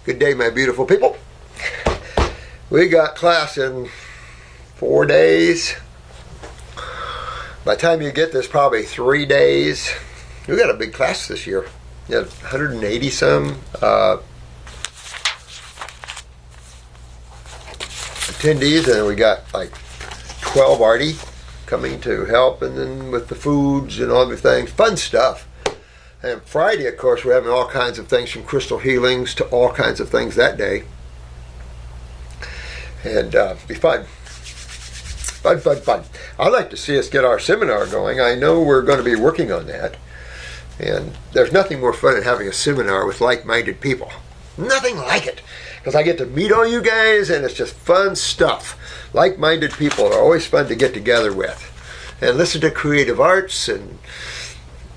Good day, my beautiful people. We got class in 4 days. By the time you get this, probably 3 days. We got a big class this year. You had 180 some attendees, and we got like 12 Artie coming to help, and then with the foods and all the things, fun stuff. And Friday, of course, we're having all kinds of things, from crystal healings to all kinds of things that day. And be fun. Fun. I'd like to see us get our seminar going. I know we're going to be working on that. And there's nothing more fun than having a seminar with like-minded people. Nothing like it. Because I get to meet all you guys, and it's just fun stuff. Like-minded people are always fun to get together with. And listen to creative arts and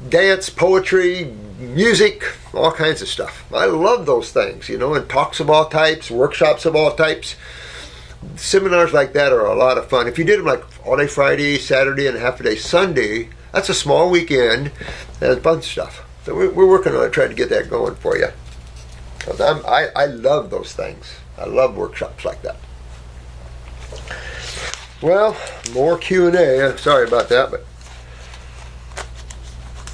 dance, poetry, music, all kinds of stuff. I love those things, and talks of all types, workshops of all types. Seminars like that are a lot of fun. If you did them like all day Friday, Saturday, and a half a day Sunday, that's a small weekend and fun stuff. So we're working on it, trying to get that going for you. Because I love those things. I love workshops like that. Well, more Q&A. Sorry about that, but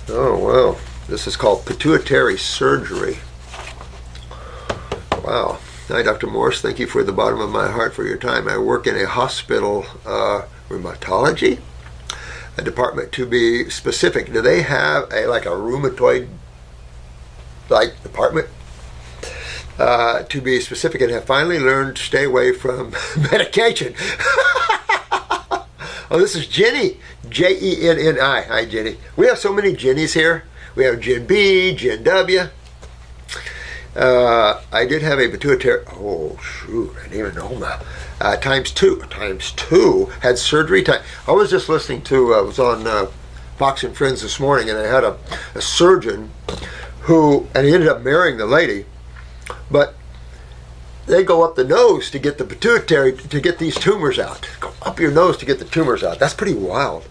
oh well, this is called pituitary surgery. Wow. Hi, Dr. Morse. Thank you for the bottom of my heart for your time. I work in a hospital, rheumatology, a department to be specific. Do they have a rheumatoid department? To be specific, and have finally learned to stay away from medication. Oh, this is Jenni, Jenni. Hi, Jenni. We have so many Jennies here. We have Jen B, Jen W. I did have a pituitary. Oh shoot! I didn't even know that. Times two. Had surgery time. I was just listening to. I was on Fox and Friends this morning, and I had a surgeon who, and he ended up marrying the lady, but they go up the nose to get the pituitary, to get these tumors out. Go up your nose to get the tumors out. That's pretty wild.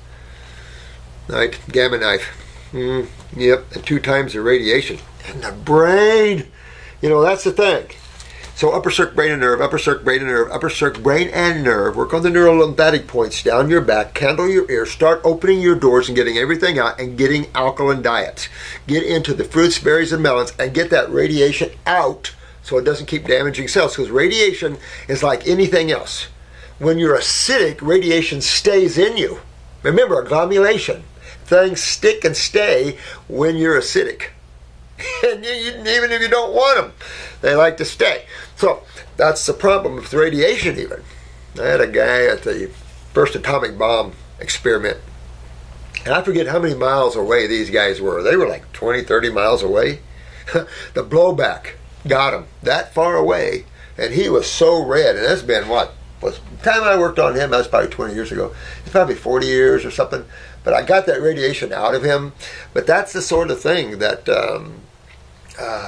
Right? Gamma knife. Yep. And 2 times the radiation. And the brain. That's the thing. So upper circ, brain and nerve, upper circ, brain and nerve, upper circ, brain and nerve. Work on the neurolymphatic points down your back, candle your ears, start opening your doors and getting everything out, and getting alkaline diets. Get into the fruits, berries, and melons, and get that radiation out so it doesn't keep damaging cells, because radiation is like anything else. When you're acidic, radiation stays in you. Remember, agglomulation. Things stick and stay when you're acidic. And even if you don't want them, they like to stay. So that's the problem with radiation even. I had a guy at the first atomic bomb experiment, and I forget how many miles away these guys were. They were like 20, 30 miles away. The blowback got him that far away, and he was so red. And that's been the time I worked on him, that was probably 20 years ago. It's probably 40 years or something. But I got that radiation out of him. But that's the sort of thing that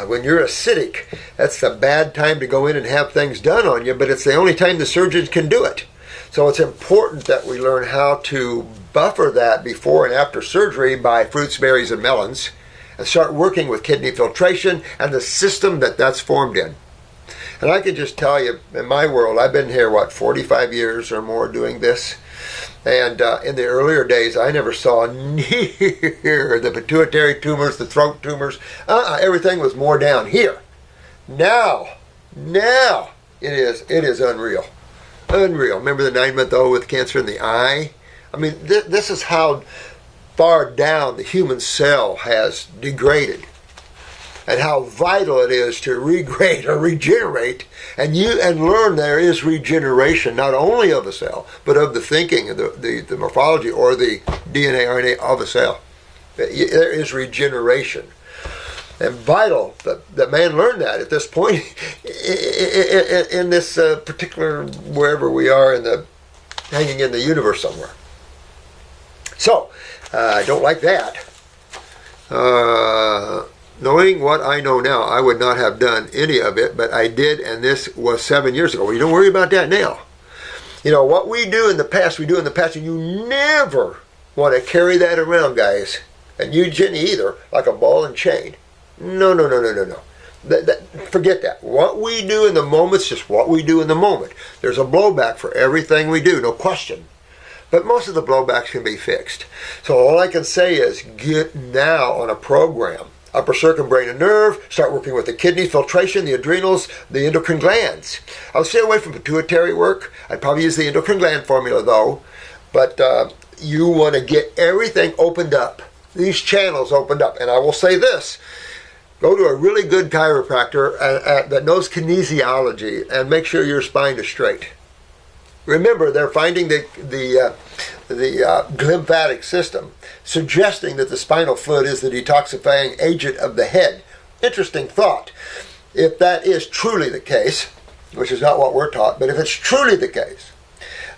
when you're acidic, that's a bad time to go in and have things done on you, but it's the only time the surgeons can do it. So it's important that we learn how to buffer that before and after surgery by fruits, berries, and melons, and start working with kidney filtration and the system that's formed in. And I can just tell you, in my world, I've been here, 45 years or more doing this. And in the earlier days, I never saw near the pituitary tumors, the throat tumors. Everything was more down here. Now, it is unreal. Unreal. Remember the 9-month-old with cancer in the eye? I mean, this is how far down the human cell has degraded, and how vital it is to regrade or regenerate, and learn there is regeneration, not only of a cell, but of the thinking, the morphology, or the DNA, RNA of a cell. There is regeneration. And vital that man learn that at this point in this particular, wherever we are hanging in the universe somewhere. So, I don't like that. Knowing what I know now, I would not have done any of it, but I did, and this was 7 years ago. Well, you don't worry about that now. What we do in the past, and you never want to carry that around, guys. And you, Jenni, either, like a ball and chain. No. Forget that. What we do in the moment is just what we do in the moment. There's a blowback for everything we do, no question. But most of the blowbacks can be fixed. So all I can say is get now on a program. Upper circumbrain and nerve, start working with the kidney, filtration, the adrenals, the endocrine glands. I'll stay away from pituitary work. I'd probably use the endocrine gland formula though. But you want to get everything opened up, these channels opened up. And I will say this, go to a really good chiropractor that knows kinesiology and make sure your spine is straight. Remember, they're finding the lymphatic system, suggesting that the spinal fluid is the detoxifying agent of the head. Interesting thought. If that is truly the case, which is not what we're taught, but if it's truly the case,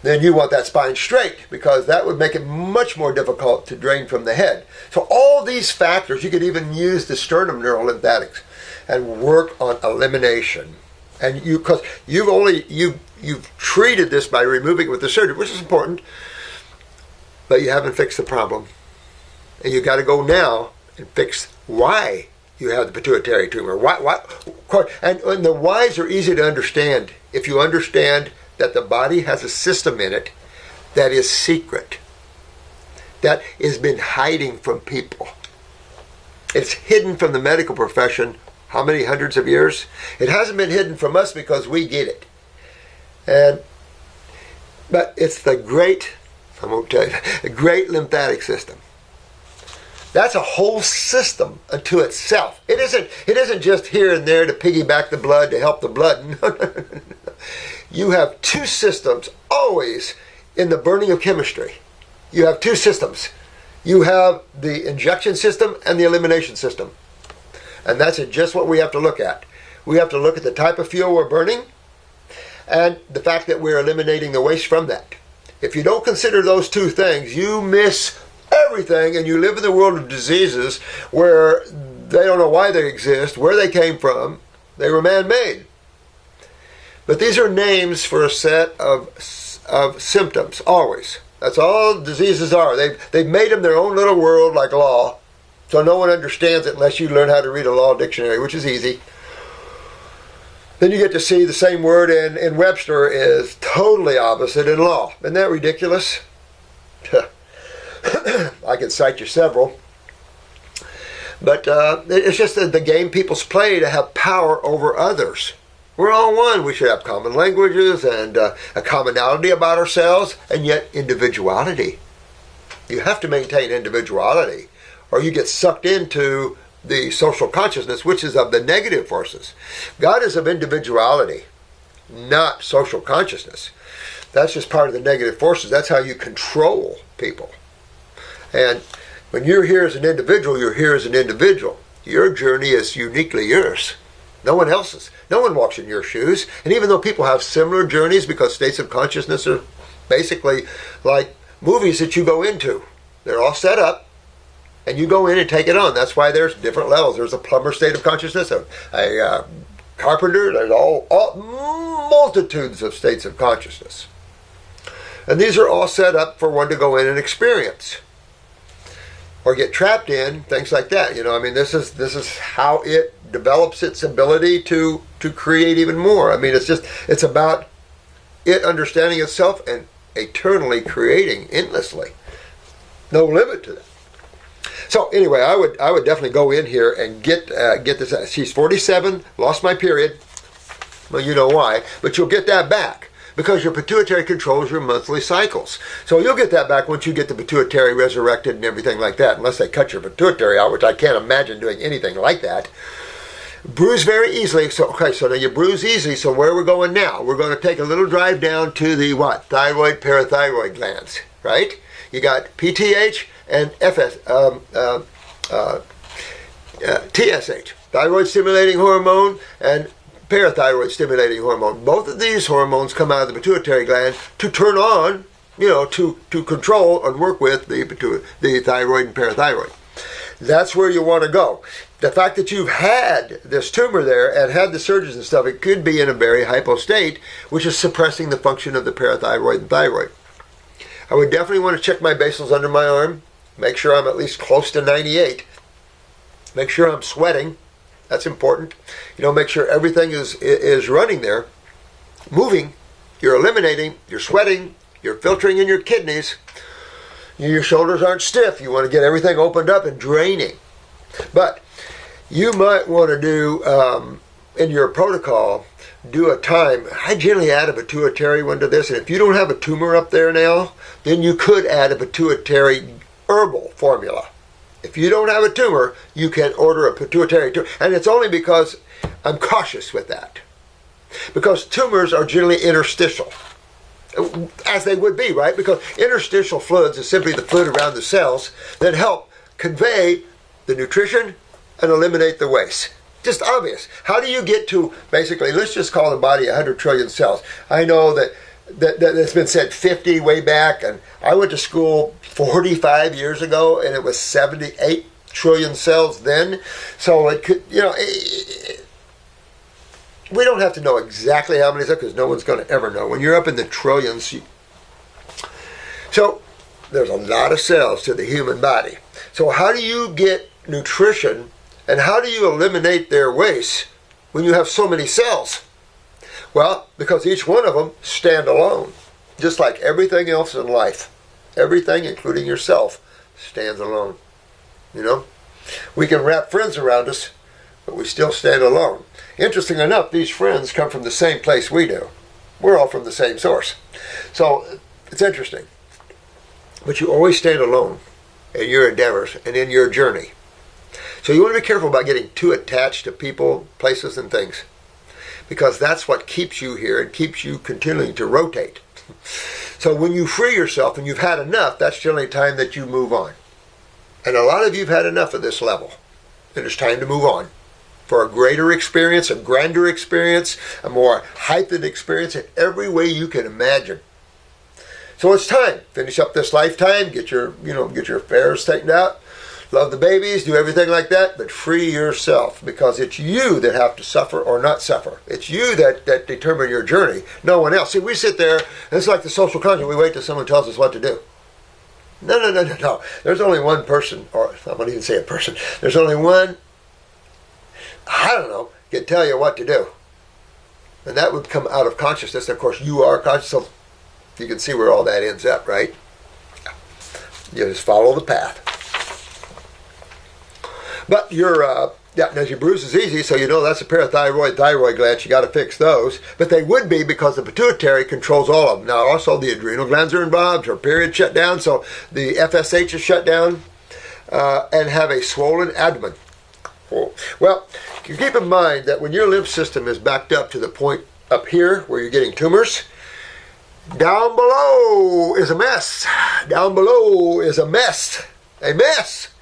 then you want that spine straight, because that would make it much more difficult to drain from the head. So all these factors, you could even use the sternum neurolymphatics and work on elimination. And because you've treated this by removing it with the surgery, which is important, but you haven't fixed the problem. And you got to go now and fix why you have the pituitary tumor. Why? And the whys are easy to understand if you understand that the body has a system in it that is secret, that has been hiding from people. It's hidden from the medical profession how many hundreds of years? It hasn't been hidden from us because we get it. But it's the great lymphatic system. That's a whole system unto itself. It isn't just here and there to piggyback the blood, to help the blood. No. You have two systems always in the burning of chemistry. You have two systems. You have the injection system and the elimination system. And that's just what we have to look at. We have to look at the type of fuel we're burning and the fact that we're eliminating the waste from that. If you don't consider those two things, you miss everything, and you live in the world of diseases where they don't know why they exist, where they came from. They were man-made. But these are names for a set of symptoms, always. That's all diseases are. They've made them their own little world like law. So no one understands it unless you learn how to read a law dictionary, which is easy. Then you get to see the same word in Webster is totally opposite in law. Isn't that ridiculous? I can cite you several. But it's just the game people play to have power over others. We're all one. We should have common languages and a commonality about ourselves, and yet individuality. You have to maintain individuality, or you get sucked into the social consciousness, which is of the negative forces. God is of individuality, not social consciousness. That's just part of the negative forces. That's how you control people. And when you're here as an individual, you're here as an individual. Your journey is uniquely yours. No one else's. No one walks in your shoes. And even though people have similar journeys, because states of consciousness are basically like movies that you go into. They're all set up, and you go in and take it on. That's why there's different levels. There's a plumber state of consciousness, a carpenter. There's all multitudes of states of consciousness. And these are all set up for one to go in and experience, or get trapped in, things like that. This is how it develops its ability to create even more. It's about it understanding itself and eternally creating endlessly. No limit to that. So anyway, I would definitely go in here and get this. She's 47, lost my period. Well, you know why, but you'll get that back, because your pituitary controls your monthly cycles. So you'll get that back once you get the pituitary resurrected and everything like that, unless they cut your pituitary out, which I can't imagine doing anything like that. Bruise very easily. So now you bruise easily. So where we're going now? We're going to take a little drive down to the thyroid, parathyroid glands, right? You got PTH and TSH, thyroid stimulating hormone and parathyroid stimulating hormone. Both of these hormones come out of the pituitary gland to turn on, to control and work with the thyroid and parathyroid. That's where you want to go. The fact that you've had this tumor there and had the surgeries and stuff, it could be in a very hypo state, which is suppressing the function of the parathyroid and thyroid. I would definitely want to check my basals under my arm. Make sure I'm at least close to 98. Make sure I'm sweating. That's important. Make sure everything is running there, moving. You're eliminating, you're sweating, you're filtering in your kidneys. Your shoulders aren't stiff. You want to get everything opened up and draining. But you might want to do, in your protocol, do a time. I generally add a pituitary one to this. And if you don't have a tumor up there now, then you could add a pituitary herbal formula. If you don't have a tumor, you can order a pituitary tumor. And it's only because I'm cautious with that. Because tumors are generally interstitial, as they would be, right? Because interstitial fluids is simply the fluid around the cells that help convey the nutrition and eliminate the waste. Just obvious. How do you get to, basically, let's just call the body 100 trillion cells. I know that it's been said 50 way back, and I went to school 45 years ago, and it was 78 trillion cells then. So it could, we don't have to know exactly how many cells, because no one's going to ever know. When you're up in the trillions, so there's a lot of cells to the human body. So how do you get nutrition, and how do you eliminate their waste when you have so many cells? Well, because each one of them stand alone, just like everything else in life. Everything, including yourself, stands alone. We can wrap friends around us, but we still stand alone. Interesting enough, these friends come from the same place we do. We're all from the same source. So it's interesting. But you always stand alone in your endeavors and in your journey. So you want to be careful about getting too attached to people, places, and things. Because that's what keeps you here and keeps you continuing to rotate. So when you free yourself and you've had enough, that's generally time that you move on. And a lot of you have had enough at this level. And it's time to move on. For a greater experience, a grander experience, a more heightened experience in every way you can imagine. So it's time. Finish up this lifetime, get your affairs taken out, love the babies, do everything like that, but free yourself, because it's you that have to suffer or not suffer. It's you that determine your journey, no one else. See, we sit there, and it's like the social contract. We wait till someone tells us what to do. No. There's only one person, or I won't even say a person. There's only one, can tell you what to do. And that would come out of consciousness. Of course, you are conscious, so you can see where all that ends up, right? You just follow the path. But now your bruise is easy, so that's a parathyroid, thyroid glands. You got to fix those. But they would be, because the pituitary controls all of them. Now, also the adrenal glands are involved. Her period shut down, so the FSH is shut down, and have a swollen abdomen. Well, you keep in mind that when your lymph system is backed up to the point up here where you're getting tumors, down below is a mess. Down below is a mess. A mess.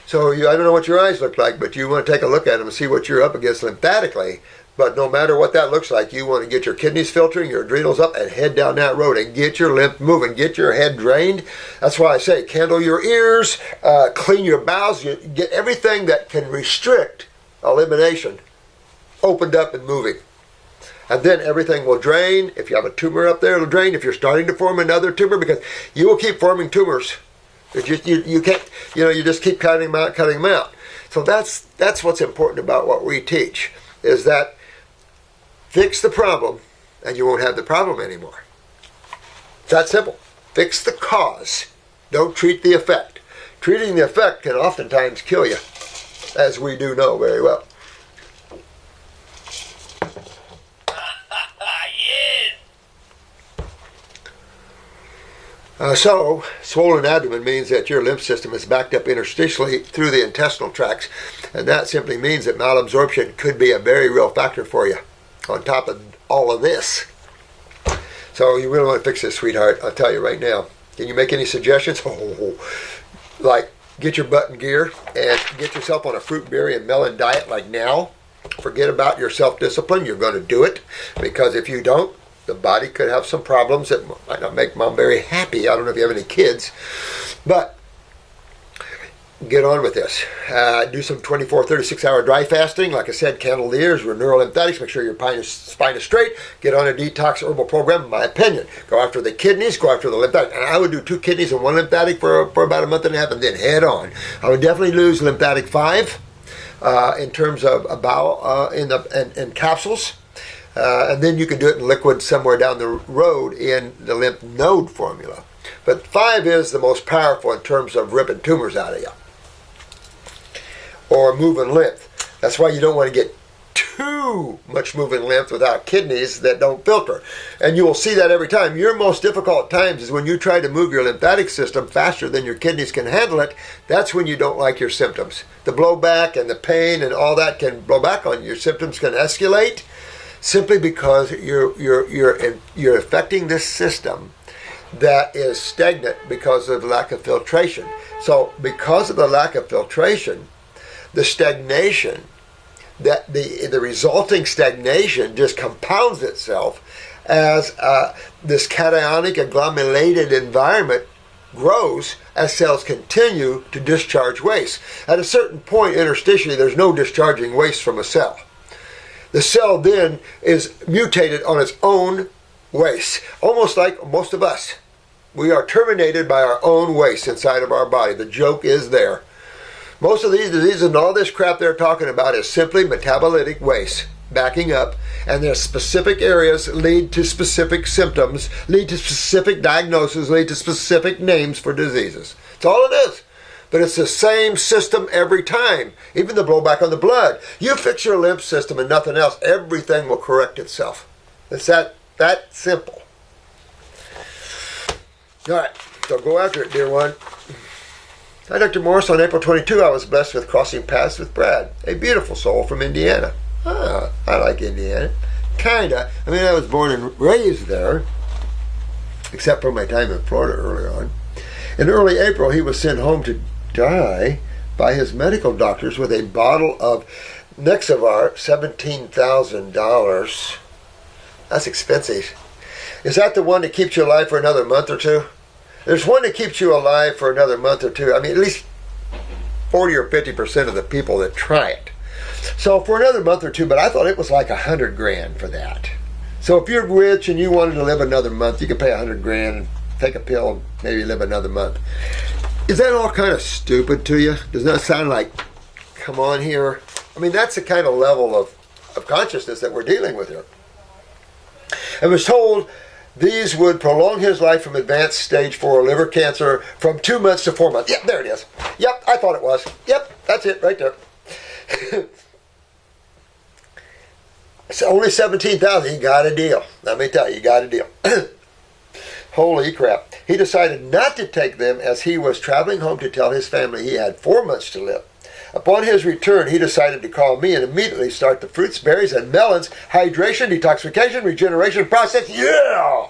So I don't know what your eyes look like, but you want to take a look at them and see what you're up against lymphatically. But no matter what that looks like, you want to get your kidneys filtering, your adrenals up, and head down that road and get your lymph moving, get your head drained. That's why I say candle your ears, clean your bowels, get everything that can restrict elimination opened up and moving. And then everything will drain. If you have a tumor up there, it'll drain. If you're starting to form another tumor, because you will keep forming tumors. You can't, you just keep cutting them out. So that's what's important about what we teach, is that fix the problem and you won't have the problem anymore. It's that simple. Fix the cause. Don't treat the effect. Treating the effect can oftentimes kill you, as we do know very well. So, swollen abdomen means that your lymph system is backed up interstitially through the intestinal tracts, and that simply means that malabsorption could be a very real factor for you, on top of all of this. So you really want to fix this, sweetheart. I'll tell you right now. Can you make any suggestions? Like, get your butt in gear and get yourself on a fruit, berry, and melon diet like now. Forget about your self-discipline. You're going to do it, because if you don't, the body could have some problems that might not make mom very happy. I don't know if you have any kids, but get on with this. Do some 24, 36-hour dry fasting. Like I said, candle the ears, neural lymphatics, make sure your spine is straight. Get on a detox herbal program, in my opinion. Go after the kidneys, go after the lymphatic. And I would do 2 kidneys and 1 lymphatic for about a month and a half, and then head on. I would definitely lose lymphatic 5. in terms of a bowel in capsules. And then you can do it in liquid somewhere down the road in the lymph node formula. But 5 is the most powerful in terms of ripping tumors out of you or moving lymph. That's why you don't want to get too much moving lymph without kidneys that don't filter. And you will see that every time. Your most difficult times is when you try to move your lymphatic system faster than your kidneys can handle it. That's when you don't like your symptoms. The blowback and the pain and all that can blow back on you. Your symptoms can escalate simply because you're affecting this system that is stagnant because of lack of filtration. So because of the lack of filtration, the stagnation, that the resulting stagnation just compounds itself as this cationic agglomerated environment grows as cells continue to discharge waste. At a certain point interstitially, there's no discharging waste from a cell. The cell then is mutated on its own waste, almost like most of us. We are terminated by our own waste inside of our body. The joke is there. Most of these diseases and all this crap they're talking about is simply metabolitic waste backing up, and their specific areas lead to specific symptoms, lead to specific diagnoses, lead to specific names for diseases. That's all it is. But it's the same system every time. Even the blowback on the blood. You fix your lymph system and nothing else, everything will correct itself. It's that simple. All right, so go after it, dear one. Hi, Dr. Morse. On April 22, I was blessed with crossing paths with Brad, a beautiful soul from Indiana. Ah, I like Indiana. Kinda. I mean, I was born and raised there, except for my time in Florida early on. In early April, he was sent home to die by his medical doctors with a bottle of Nexavar, $17,000. That's expensive. Is that the one that keeps you alive for another month or two? There's one that keeps you alive for another month or two. I mean, at least 40 or 50% of the people that try it. So for another month or two, but I thought it was like $100,000 for that. So if you're rich and you wanted to live another month, you could pay $100,000 and take a pill and maybe live another month. Is that all kind of stupid to you? Does that sound like, come on here? I mean, that's the kind of level of consciousness that we're dealing with here. I was told these would prolong his life from advanced stage 4 liver cancer from 2 months to 4 months. Yep, there it is. Yep, I thought it was. Yep, that's it right there. It's only $17,000. You got a deal. Let me tell you, you got a deal. Holy crap. He decided not to take them as he was traveling home to tell his family he had 4 months to live. Upon his return, he decided to call me and immediately start the fruits, berries, and melons hydration, detoxification, regeneration process. Yeah.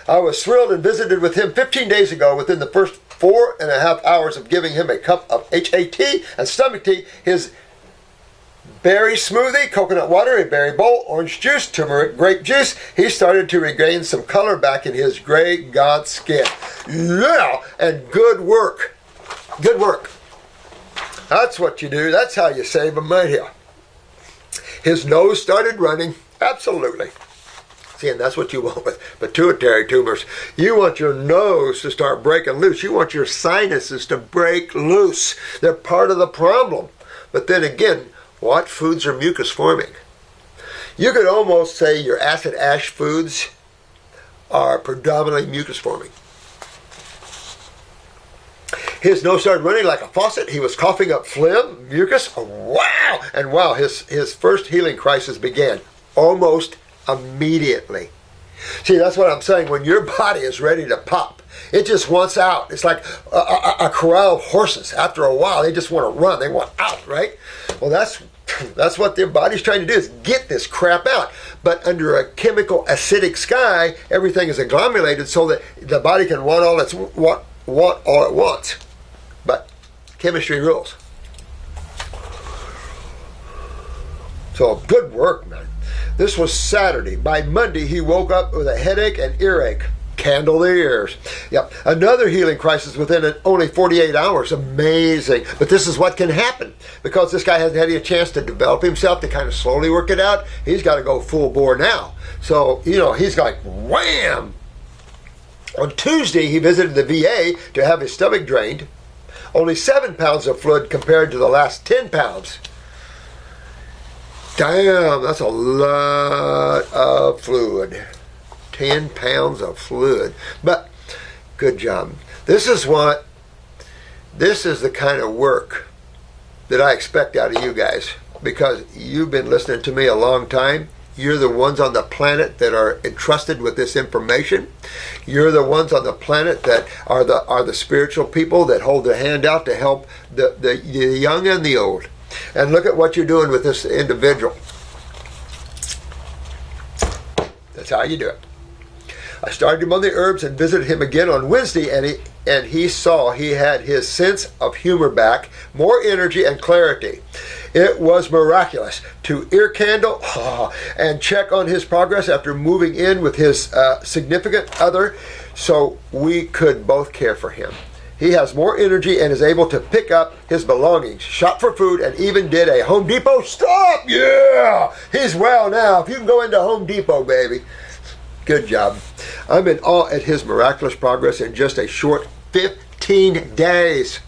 I was thrilled and visited with him 15 days ago. Within the first 4.5 hours of giving him a cup of HAT and stomach tea, his berry smoothie, coconut water, a berry bowl, orange juice, turmeric grape juice, he started to regain some color back in his gray god skin. Yeah, and good work. Good work. That's what you do. That's how you save him right here. His nose started running. Absolutely. See, and that's what you want with pituitary tumors. You want your nose to start breaking loose. You want your sinuses to break loose. They're part of the problem. But then again, what foods are mucus forming? You could almost say your acid ash foods are predominantly mucus forming. His nose started running like a faucet. He was coughing up phlegm, mucus. Oh, wow! And wow, his first healing crisis began almost immediately. See, that's what I'm saying. When your body is ready to pop, it just wants out. It's like a corral of horses. After a while, they just want to run. They want out, right? Well, that's what their body's trying to do, is get this crap out. But under a chemical acidic sky, everything is agglomerated so that the body can want all it wants. But chemistry rules. So good work, man. This was Saturday. By Monday, he woke up with a headache and earache. Candle the ears. Yep. Another healing crisis within only 48 hours. Amazing. But this is what can happen. Because this guy hasn't had a chance to develop himself, to kind of slowly work it out. He's got to go full bore now. So, he's like, wham! On Tuesday, he visited the VA to have his stomach drained. Only 7 pounds of fluid compared to the last 10 pounds. Damn, that's a lot of fluid. 10 pounds of fluid. But good job. This is the kind of work that I expect out of you guys, because you've been listening to me a long time. You're the ones on the planet that are entrusted with this information. You're the ones on the planet that are the spiritual people that hold their hand out to help the young and the old. And look at what you're doing with this individual. That's how you do it. I started him on the herbs and visited him again on Wednesday, and he saw he had his sense of humor back, more energy and clarity. It was miraculous. To ear candle and check on his progress after moving in with his significant other so we could both care for him. He has more energy and is able to pick up his belongings, shop for food, and even did a Home Depot stop. Yeah! He's well now. If you can go into Home Depot, baby. Good job. I'm in awe at his miraculous progress in just a short 15 days.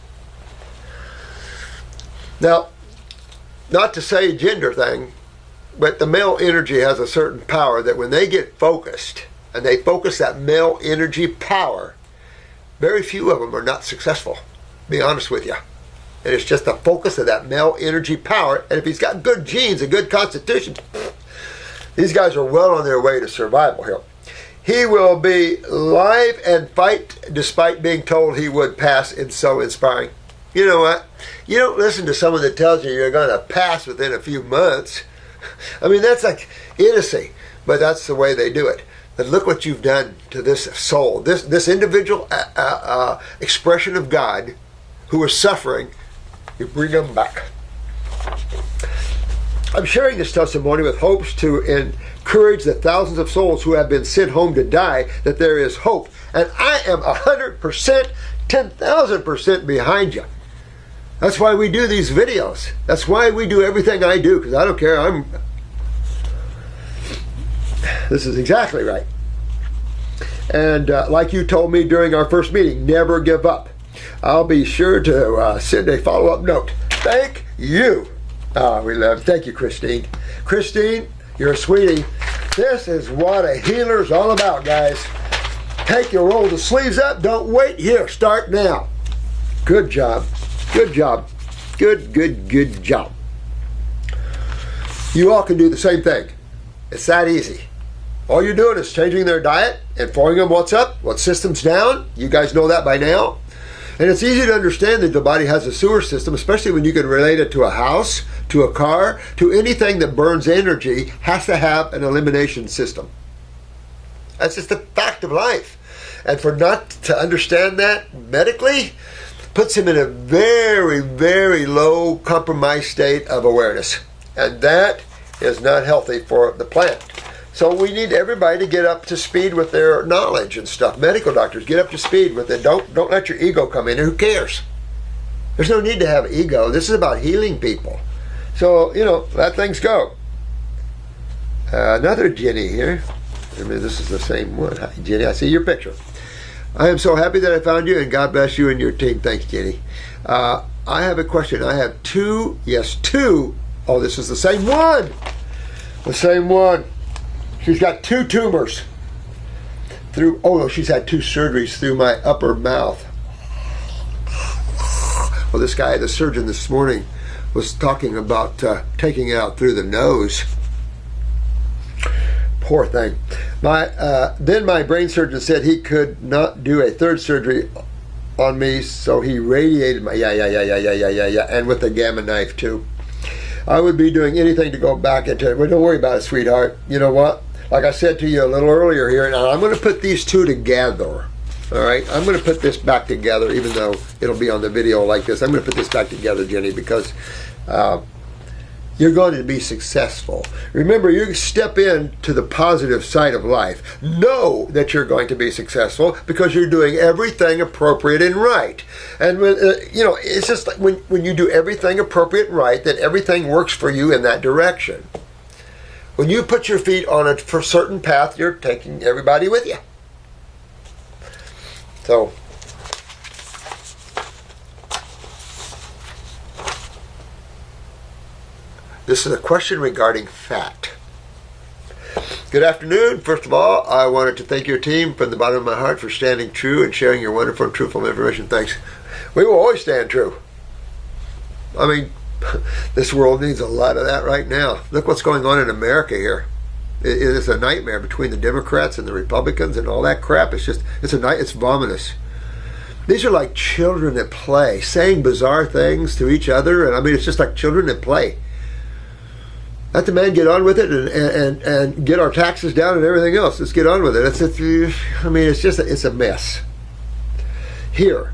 Now, not to say a gender thing, but the male energy has a certain power that when they get focused, and they focus that male energy power, very few of them are not successful, be honest with you. And it's just the focus of that male energy power, and if he's got good genes, a good constitution, these guys are well on their way to survival here. He will be live and fight despite being told he would pass. It's so inspiring. You know what? You don't listen to someone that tells you you're going to pass within a few months. I mean, that's like idiocy, but that's the way they do it. But look what you've done to this soul, this individual expression of God who is suffering. You bring them back. I'm sharing this testimony with hopes to encourage the thousands of souls who have been sent home to die that there is hope. And I am 100%, 10,000% behind you. That's why we do these videos. That's why we do everything I do, because I don't care. This is exactly right. And like you told me during our first meeting, never give up. I'll be sure to send a follow-up note. Thank you. We love. Thank you, Christine. Christine, you're a sweetie. This is what a healer's all about, guys. Take your roll the sleeves up. Don't wait. Here, start now. Good job. Good job. Good job. You all can do the same thing. It's that easy. All you're doing is changing their diet, informing them what's up, what system's down. You guys know that by now. And it's easy to understand that the body has a sewer system, especially when you can relate it to a house, to a car, to anything that burns energy, has to have an elimination system. That's just a fact of life. And for not to understand that medically, puts him in a very, very low compromised state of awareness. And that is not healthy for the plant. So we need everybody to get up to speed with their knowledge and stuff. Medical doctors, get up to speed with it. Don't let your ego come in. Who cares? There's no need to have ego. This is about healing people. So, let things go. Another Jenny here. I mean, this is the same one. Hi, Jenny. I see your picture. I am so happy that I found you, and God bless you and your team. Thanks, Jenny. I have a question. I have two. Yes, two. Oh, this is the same one. The same one. She's got 2 tumors she's had 2 surgeries through my upper mouth. Well, this guy, the surgeon this morning, was talking about taking it out through the nose. Poor thing. Then my brain surgeon said he could not do a 3rd surgery on me, so he radiated my and with a gamma knife too. I would be doing anything to go back into it. Well, don't worry about it, sweetheart. You know what? Like I said to you a little earlier here, and I'm going to put these 2 together. All right? I'm going to put this back together, even though it'll be on the video like this. I'm going to put this back together, Jenny, because you're going to be successful. Remember, you step into the positive side of life. Know that you're going to be successful because you're doing everything appropriate and right. And when, it's just like when you do everything appropriate and right, that everything works for you in that direction. When you put your feet on a certain path, you're taking everybody with you. So, This is a question regarding fat. Good afternoon. First of all, I wanted to thank your team from the bottom of my heart for standing true and sharing your wonderful and truthful information. Thanks. We will always stand true. I mean, this world needs a lot of that right now. Look what's going on in America here. It is a nightmare between the Democrats and the Republicans and all that crap. It's vomitous. These are like children that play, saying bizarre things to each other, and I mean, it's just like children that play. Let the man get on with it and get our taxes down and everything else. Let's get on with it. It's a mess here.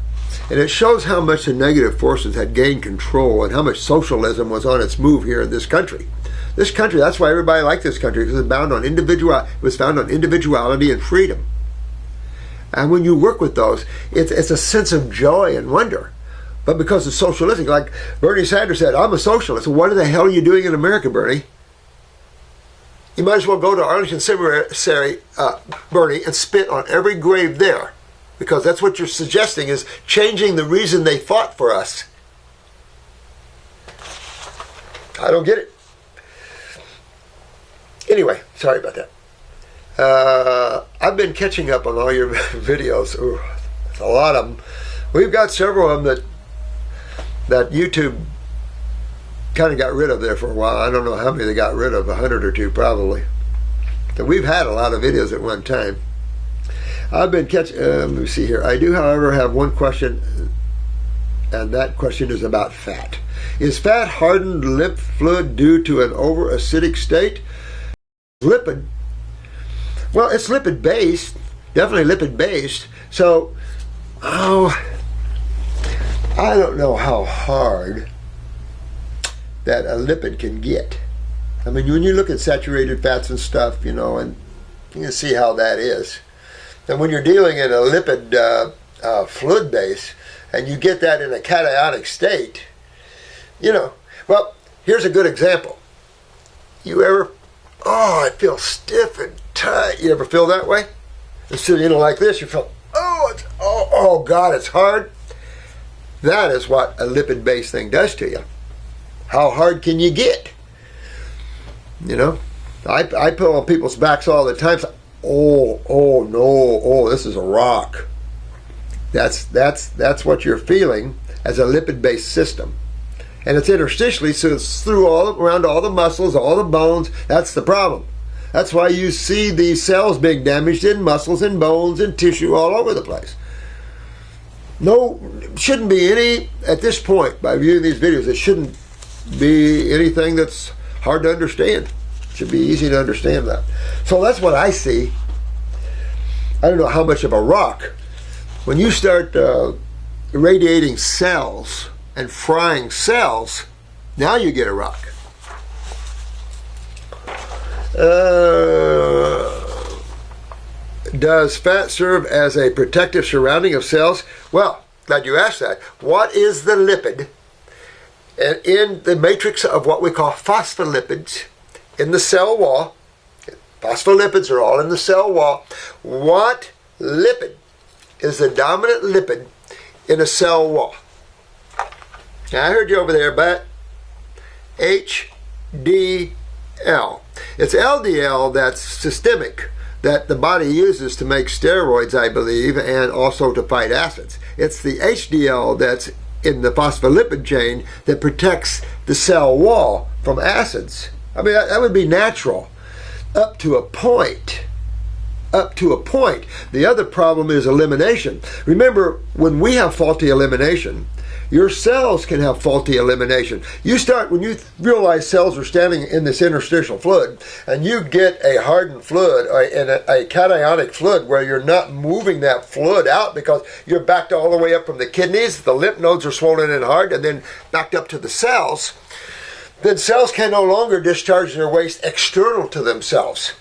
And it shows how much the negative forces had gained control and how much socialism was on its move here in this country. This country, that's why everybody liked this country, because it was found on individuality and freedom. And when you work with those, it's a sense of joy and wonder. But because it's socialistic, like Bernie Sanders said, I'm a socialist. What the hell are you doing in America, Bernie? You might as well go to Arlington Cemetery, Bernie, and spit on every grave there. Because that's what you're suggesting, is changing the reason they fought for us. I don't get it. Anyway, sorry about that. I've been catching up on all your videos. Ooh, there's a lot of them. We've got several of them that YouTube kind of got rid of there for a while. I don't know how many they got rid of, 100 or two probably. And we've had a lot of videos at one time. I've been catching, let me see here. I do, however, have one question, and that question is about fat. Is fat hardened lymph fluid due to an over-acidic state? Lipid. Well, it's lipid-based, definitely lipid-based. So, I don't know how hard that a lipid can get. I mean, when you look at saturated fats and stuff, and you can see how that is. And when you're dealing in a lipid fluid base, and you get that in a cationic state, well, here's a good example. You ever, I feel stiff and tight. You ever feel that way? And so, like this, you feel, oh God, it's hard. That is what a lipid-based thing does to you. How hard can you get? I put on people's backs all the time. So, this is a rock. That's what you're feeling as a lipid-based system. And it's interstitially, so it's around all the muscles, all the bones. That's the problem. That's why you see these cells being damaged in muscles and bones and tissue all over the place. No, shouldn't be any, at this point, by viewing these videos, it shouldn't be anything that's hard to understand. It should be easy to understand that. So that's what I see. I don't know how much of a rock. When you start irradiating cells and frying cells, now you get a rock. Does fat serve as a protective surrounding of cells? Well, glad you asked that. What is the lipid? And in the matrix of what we call phospholipids in the cell wall, phospholipids are all in the cell wall. What lipid is the dominant lipid in a cell wall? Now, I heard you over there, but HDL. It's LDL that's systemic, that the body uses to make steroids, I believe, and also to fight acids. It's the HDL that's in the phospholipid chain that protects the cell wall from acids. I mean, that would be natural up to a point. Up to a point. The other problem is elimination. Remember, when we have faulty elimination, your cells can have faulty elimination. When you realize cells are standing in this interstitial fluid, and you get a hardened fluid, and a cationic fluid where you're not moving that fluid out because you're backed all the way up from the kidneys, the lymph nodes are swollen and hard, and then backed up to the cells, then cells can no longer discharge their waste external to themselves.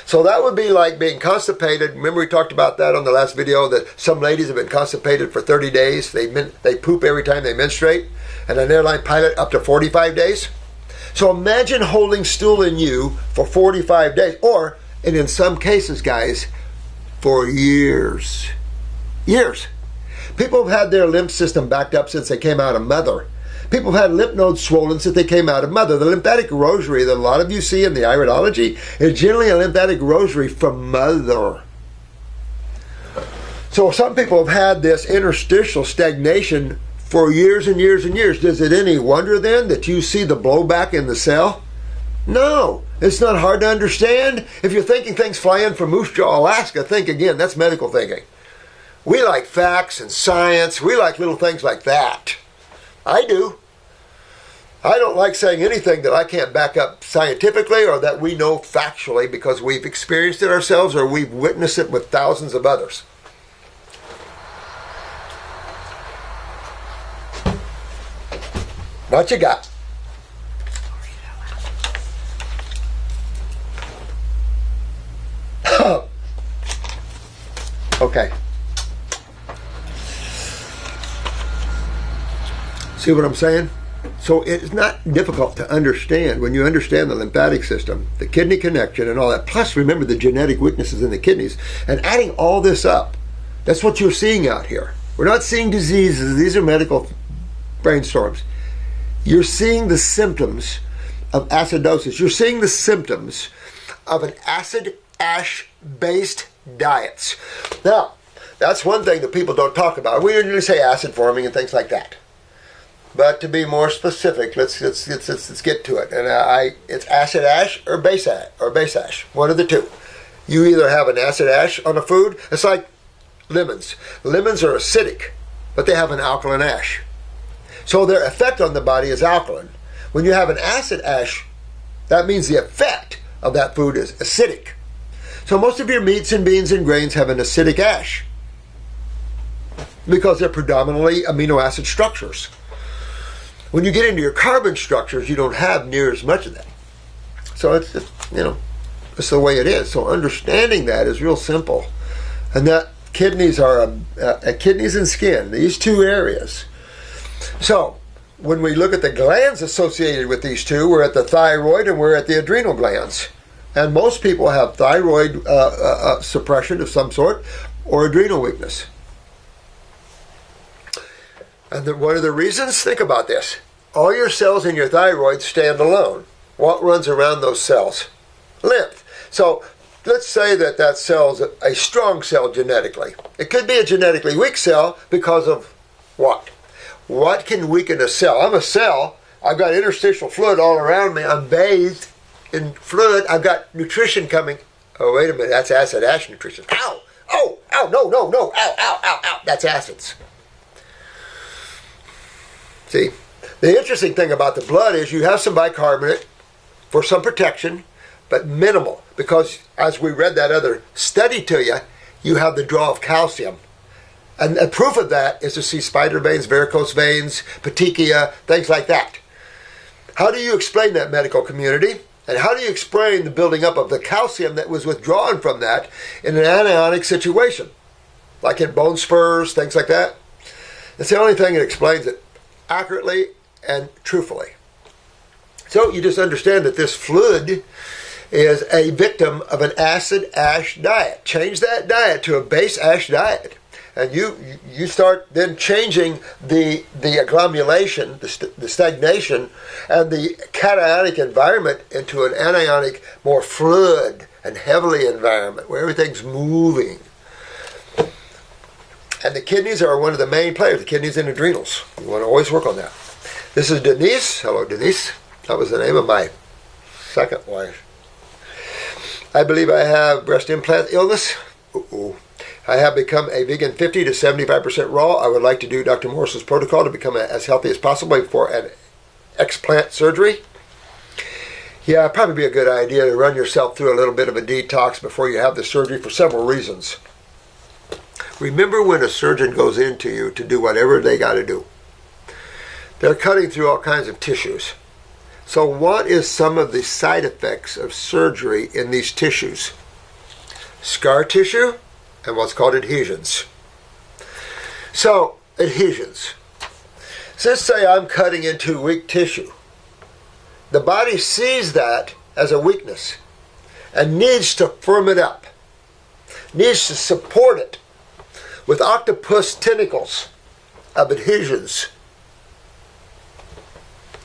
So that would be like being constipated. Remember we talked about that on the last video, that some ladies have been constipated for 30 days. They poop every time they menstruate. And an airline pilot up to 45 days. So imagine holding stool in you for 45 days. And in some cases, guys, for years. Years. People have had their lymph system backed up since they came out of mother. People have had lymph nodes swollen since they came out of mother. The lymphatic rosary that a lot of you see in the iridology is generally a lymphatic rosary from mother. So some people have had this interstitial stagnation for years and years and years. Does it any wonder then that you see the blowback in the cell? No, it's not hard to understand. If you're thinking things fly in from Moose Jaw, Alaska, think again. That's medical thinking. We like facts and science. We like little things like that. I do. I don't like saying anything that I can't back up scientifically or that we know factually because we've experienced it ourselves or we've witnessed it with thousands of others. What you got? Okay. See what I'm saying? So it's not difficult to understand when you understand the lymphatic system, the kidney connection and all that. Plus, remember the genetic weaknesses in the kidneys. And adding all this up, that's what you're seeing out here. We're not seeing diseases. These are medical brainstorms. You're seeing the symptoms of acidosis. You're seeing the symptoms of an acid-ash-based diets. Now, that's one thing that people don't talk about. We usually say acid forming and things like that. But to be more specific, let's get to it. And it's acid ash or base ash. One of the two. You either have an acid ash on a food. It's like lemons. Lemons are acidic, but they have an alkaline ash. So their effect on the body is alkaline. When you have an acid ash, that means the effect of that food is acidic. So most of your meats and beans and grains have an acidic ash because they're predominantly amino acid structures. When you get into your carbon structures, you don't have near as much of that. So it's just, it's the way it is. So understanding that is real simple. And that kidneys are kidneys and skin, these two areas. So when we look at the glands associated with these two, we're at the thyroid and we're at the adrenal glands. And most people have thyroid suppression of some sort or adrenal weakness. And what are the reasons? Think about this. All your cells in your thyroid stand alone. What runs around those cells? Lymph. So let's say that that cell's a strong cell genetically. It could be a genetically weak cell because of what? What can weaken a cell? I'm a cell. I've got interstitial fluid all around me. I'm bathed in fluid. I've got nutrition coming. Oh, wait a minute. That's acid ash nutrition. Ow! Oh! Ow! No! No! No! Ow! Ow! Ow! Ow! That's acids. See? The interesting thing about the blood is you have some bicarbonate for some protection, but minimal. Because as we read that other study to you, you have the draw of calcium. And the proof of that is to see spider veins, varicose veins, petechia, things like that. How do you explain that, medical community? And how do you explain the building up of the calcium that was withdrawn from that in an anionic situation? Like in bone spurs, things like that. It's the only thing that explains it accurately and truthfully. So you just understand that this fluid is a victim of an acid ash diet. Change that diet to a base ash diet. And you start then changing the agglomulation, the stagnation, and the cationic environment into an anionic, more fluid and heavily environment where everything's moving. And the kidneys are one of the main players, the kidneys and adrenals. You want to always work on that. This is Denise. Hello, Denise. That was the name of my second wife. I believe I have breast implant illness. I have become a vegan 50 to 75% raw. I would like to do Dr. Morse's protocol to become as healthy as possible before an explant surgery. Yeah, it'd probably be a good idea to run yourself through a little bit of a detox before you have the surgery for several reasons. Remember when a surgeon goes into you to do whatever they got to do. They're cutting through all kinds of tissues. So what is some of the side effects of surgery in these tissues? Scar tissue and what's called adhesions. So, adhesions. So let's say I'm cutting into weak tissue. The body sees that as a weakness and needs to firm it up, needs to support it with octopus tentacles of adhesions.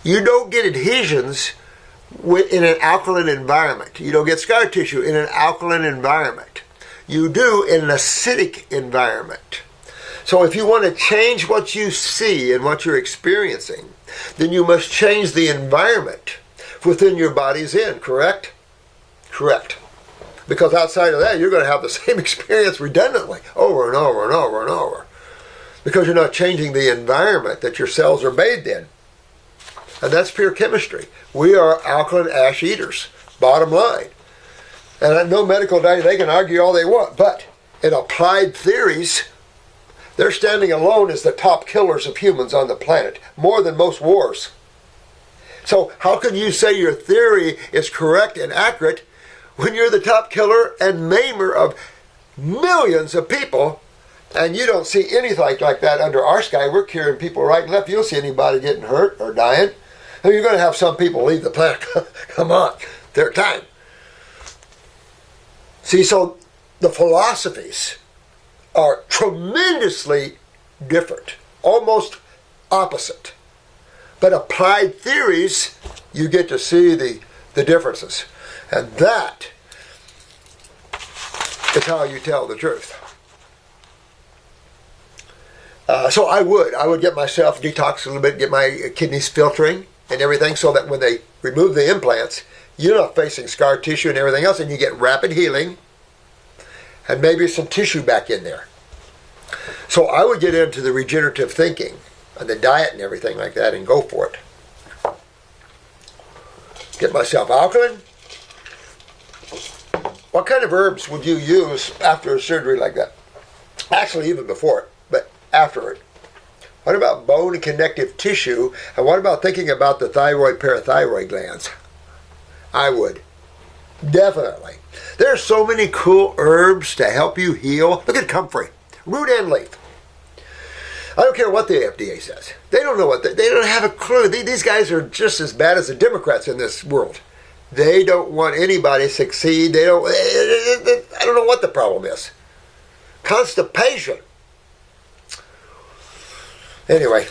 You don't get adhesions in an alkaline environment. You don't get scar tissue in an alkaline environment. You do in an acidic environment. So if you want to change what you see and what you're experiencing, then you must change the environment within your body's in, correct? Correct. Because outside of that, you're going to have the same experience redundantly, over and over and over and over. Because you're not changing the environment that your cells are bathed in. And that's pure chemistry. We are alkaline ash eaters, bottom line. And I know medical data, they can argue all they want, but in applied theories, they're standing alone as the top killers of humans on the planet, more than most wars. So how can you say your theory is correct and accurate when you're the top killer and maimer of millions of people, and you don't see anything like that under our sky? We're curing people right and left. You don't see anybody getting hurt or dying. And you're going to have some people leave the planet. Come on, their time. See, so the philosophies are tremendously different, almost opposite. But applied theories, you get to see the differences. And that is how you tell the truth. So I would get myself detox a little bit, get my kidneys filtering and everything, so that when they remove the implants, you're not facing scar tissue and everything else, and you get rapid healing and maybe some tissue back in there. So I would get into the regenerative thinking and the diet and everything like that and go for it. Get myself alkaline. What kind of herbs would you use after a surgery like that? Actually, even before it, but after it. What about bone and connective tissue? And what about thinking about the thyroid, parathyroid glands? I would. Definitely. There are so many cool herbs to help you heal. Look at comfrey. Root and leaf. I don't care what the FDA says. They don't know what they don't have a clue. These guys are just as bad as the Democrats in this world. They don't want anybody to succeed. I don't know what the problem is. Constipation. Anyway,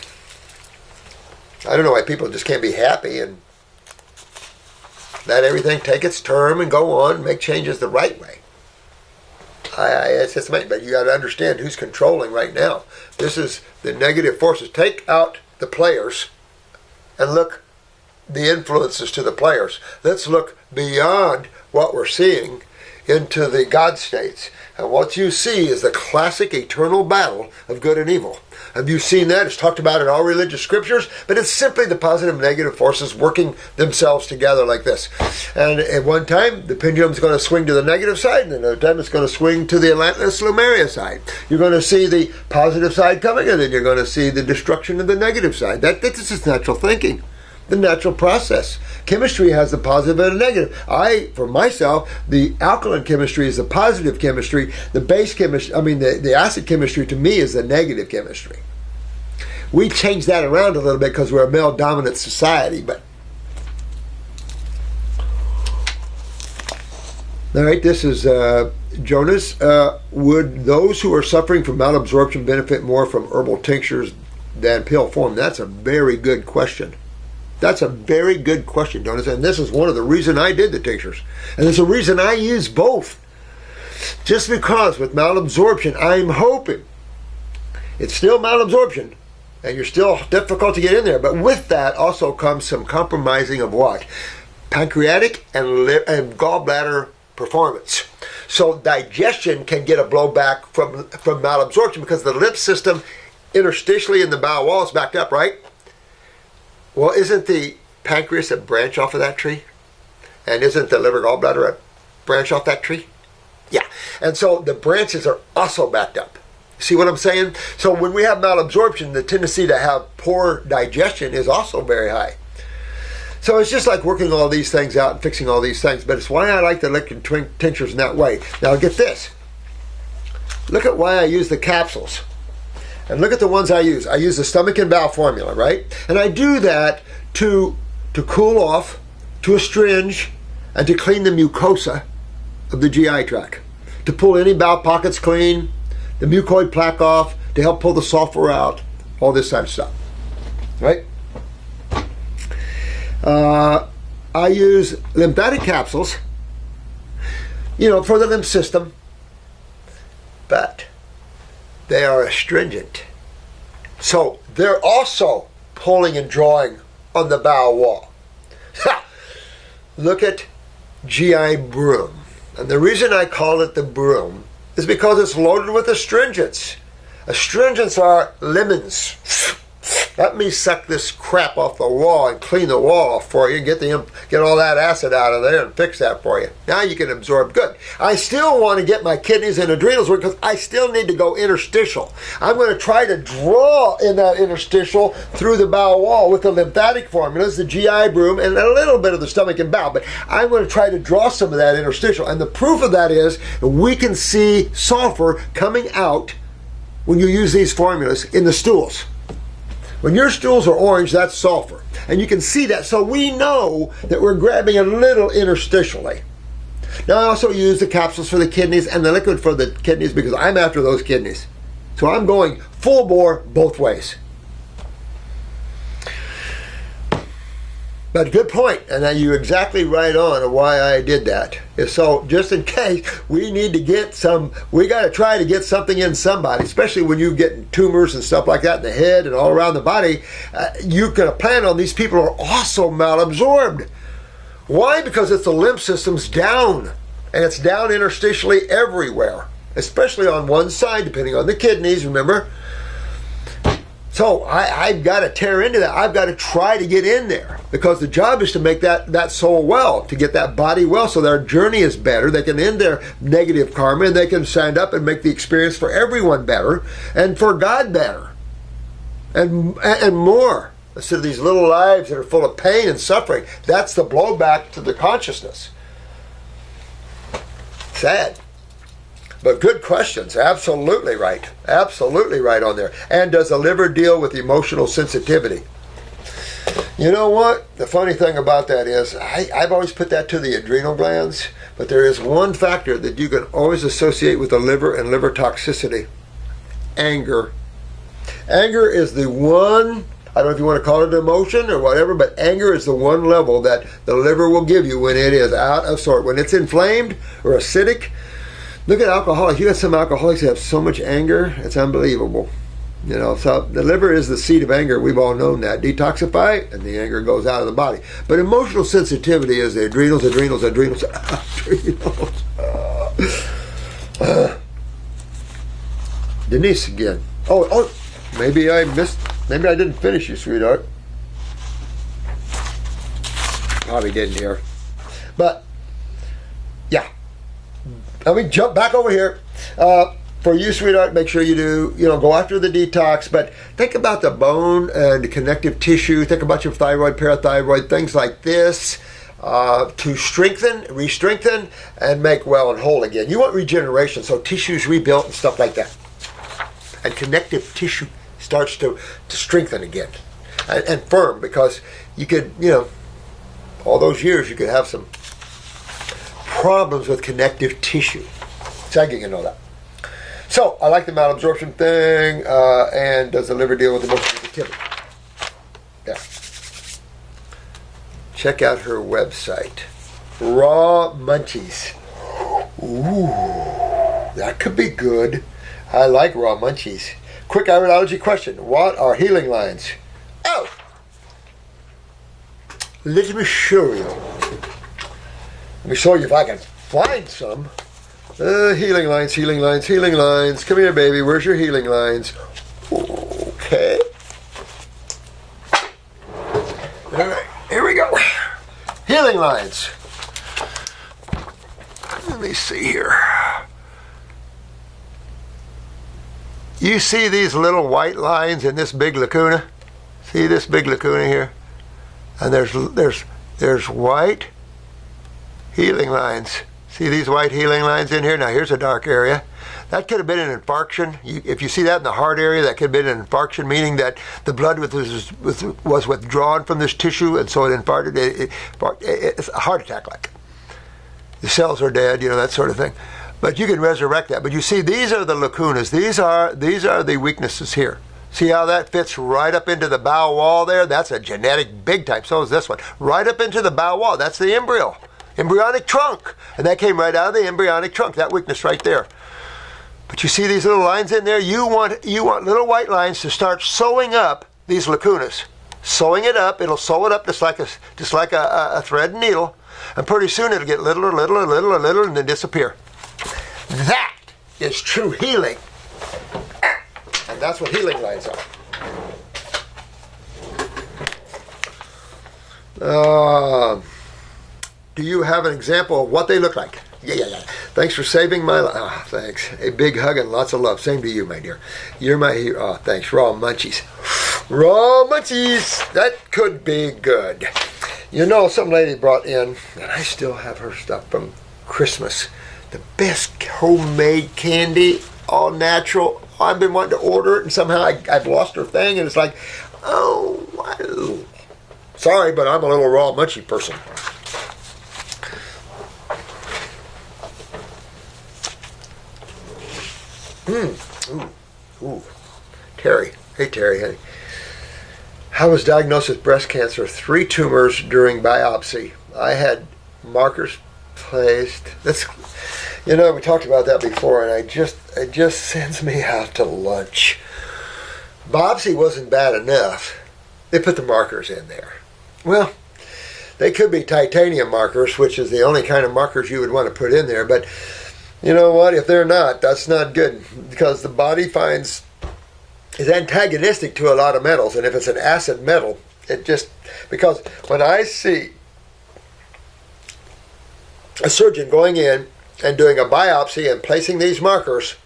I don't know why people just can't be happy and let everything take its term and go on and make changes the right way. It's just amazing, but you got to understand who's controlling right now. This is the negative forces. Take out the players and look the influences to the players. Let's look beyond what we're seeing into the God states. And what you see is the classic eternal battle of good and evil. Have you seen that? It's talked about in all religious scriptures, but it's simply the positive and negative forces working themselves together like this. And at one time, the pendulum's going to swing to the negative side, and another time it's going to swing to the Atlantis Lemuria side. You're going to see the positive side coming, and then you're going to see the destruction of the negative side. This is natural thinking. The natural process. Chemistry has the positive and the negative. For myself, the alkaline chemistry is the positive chemistry. The base chemistry, the acid chemistry to me is the negative chemistry. We changed that around a little bit because we're a male-dominant society, but all right, this is Jonez. Would those who are suffering from malabsorption benefit more from herbal tinctures than pill form? That's a very good question. That's a very good question, Jonez, and this is one of the reasons I did the tinctures. And there's a reason I use both. Just because with malabsorption, I'm hoping it's still malabsorption, and you're still difficult to get in there, but with that also comes some compromising of what? Pancreatic and gallbladder performance. So digestion can get a blowback from malabsorption because the lymph system interstitially in the bowel wall is backed up, right? Well, isn't the pancreas a branch off of that tree? And isn't the liver gallbladder a branch off that tree? Yeah. And so the branches are also backed up. See what I'm saying? So when we have malabsorption, the tendency to have poor digestion is also very high. So it's just like working all these things out and fixing all these things. But it's why I like the liquid tinctures in that way. Now get this. Look at why I use the capsules. And look at the ones I use. I use the stomach and bowel formula, right? And I do that to cool off, to astringe, and to clean the mucosa of the GI tract. To pull any bowel pockets clean, the mucoid plaque off, to help pull the sulfur out, all this type of stuff, right? I use lymphatic capsules, for the lymph system, but they are astringent. So they're also pulling and drawing on the bowel wall. Look at GI broom. And the reason I call it the broom is because it's loaded with astringents. Astringents are lemons. Let me suck this crap off the wall and clean the wall off for you and get all that acid out of there and fix that for you. Now you can absorb good. I still want to get my kidneys and adrenals working because I still need to go interstitial. I'm going to try to draw in that interstitial through the bowel wall with the lymphatic formulas, the GI broom, and a little bit of the stomach and bowel. But I'm going to try to draw some of that interstitial. And the proof of that is we can see sulfur coming out when you use these formulas in the stools. When your stools are orange, that's sulfur. And you can see that. So we know that we're grabbing a little interstitially. Now I also use the capsules for the kidneys and the liquid for the kidneys because I'm after those kidneys. So I'm going full bore both ways. But good point, and you're exactly right on why I did that. So just in case we need to get some, we got to try to get something in somebody, especially when you get tumors and stuff like that in the head and all around the body. You can plan on these people are also malabsorbed. Why? Because it's the lymph system's down, and it's down interstitially everywhere, especially on one side, depending on the kidneys, remember? So I've got to tear into that. I've got to try to get in there because the job is to make that soul well, to get that body well so their journey is better. They can end their negative karma and they can stand up and make the experience for everyone better and for God better and more. Instead of these little lives that are full of pain and suffering, that's the blowback to the consciousness. Sad. But good questions. Absolutely right. Absolutely right on there. And does the liver deal with emotional sensitivity? You know what? The funny thing about that is I've always put that to the adrenal glands, but there is one factor that you can always associate with the liver and liver toxicity. Anger. Anger is the one, I don't know if you want to call it emotion or whatever, but anger is the one level that the liver will give you when it is out of sort. When it's inflamed or acidic. Look at alcoholics. You got some alcoholics that have so much anger, it's unbelievable. So the liver is the seat of anger. We've all known that. Detoxify, and the anger goes out of the body. But emotional sensitivity is the adrenals. Denise again. Oh, maybe I didn't finish you, sweetheart. Probably didn't hear. But, yeah. Let me jump back over here. For you, sweetheart, make sure you do, go after the detox, but think about the bone and the connective tissue. Think about your thyroid, parathyroid, things like this to strengthen, re-strengthen, and make well and whole again. You want regeneration, so tissue's rebuilt and stuff like that. And connective tissue starts to strengthen again and firm because you could, all those years you could have some problems with connective tissue. So I get you know that. So I like the malabsorption thing, and does the liver deal with emotional sensitivity? Yeah. Check out her website, Raw Munchies. Ooh, that could be good. I like raw munchies. Quick iridology question: what are healing lines? Oh, let me show you. Let me show you if I can find some. Healing lines. Come here, baby. Where's your healing lines? Okay. All right, here we go. Healing lines. Let me see here. You see these little white lines in this big lacuna? See this big lacuna here? And there's white healing lines. See these white healing lines in here? Now here's a dark area. That could have been an infarction. If you see that in the heart area, that could have been an infarction, meaning that the blood was withdrawn from this tissue, and so it infarcted. It's a heart attack, like. The cells are dead, that sort of thing. But you can resurrect that. But you see, these are the lacunas. These are the weaknesses here. See how that fits right up into the bowel wall there? That's a genetic big type. So is this one. Right up into the bowel wall. That's the embryo. Embryonic trunk. And that came right out of the embryonic trunk. That weakness right there. But you see these little lines in there? You want little white lines to start sewing up these lacunas. Sewing it up. It'll sew it up just like a thread and needle. And pretty soon it'll get littler, and then disappear. That is true healing. And that's what healing lines are. Do you have an example of what they look like? Yeah. Thanks for saving my life. Oh, thanks. A big hug and lots of love. Same to you, my dear. You're my hero. Oh, thanks. Raw munchies. Raw munchies. That could be good. You know, some lady brought in, and I still have her stuff from Christmas, the best homemade candy, all natural. I've been wanting to order it, and somehow I've lost her thing, and it's like, oh, wow. Sorry, but I'm a little raw munchy person. Ooh. Terri. Hey, Terri, honey. I was diagnosed with breast cancer, 3 tumors during biopsy. I had markers placed. We talked about that before, and it just sends me out to lunch. Biopsy wasn't bad enough. They put the markers in there. Well, they could be titanium markers, which is the only kind of markers you would want to put in there, but you know what? If they're not, that's not good, because the body is antagonistic to a lot of metals, and if it's an acid metal, because when I see a surgeon going in and doing a biopsy and placing these markers,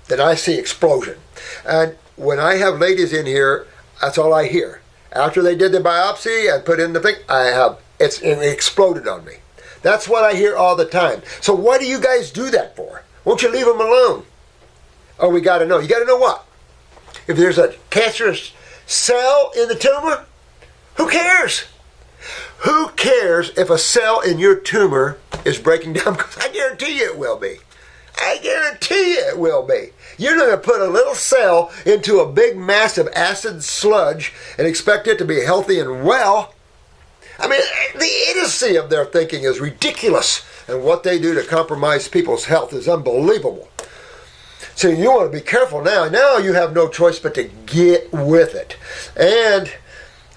then I see explosion. And when I have ladies in here, that's all I hear. After they did the biopsy and put in the thing, it exploded on me. That's what I hear all the time. So why do you guys do that for? Won't you leave them alone? Oh, we got to know. You got to know what? If there's a cancerous cell in the tumor, who cares? Who cares if a cell in your tumor is breaking down? Because I guarantee you it will be. I guarantee you it will be. You're going to put a little cell into a big, massive acid sludge and expect it to be healthy and well. I mean, the idiocy of their thinking is ridiculous. And what they do to compromise people's health is unbelievable. So you want to be careful now. Now you have no choice but to get with it. And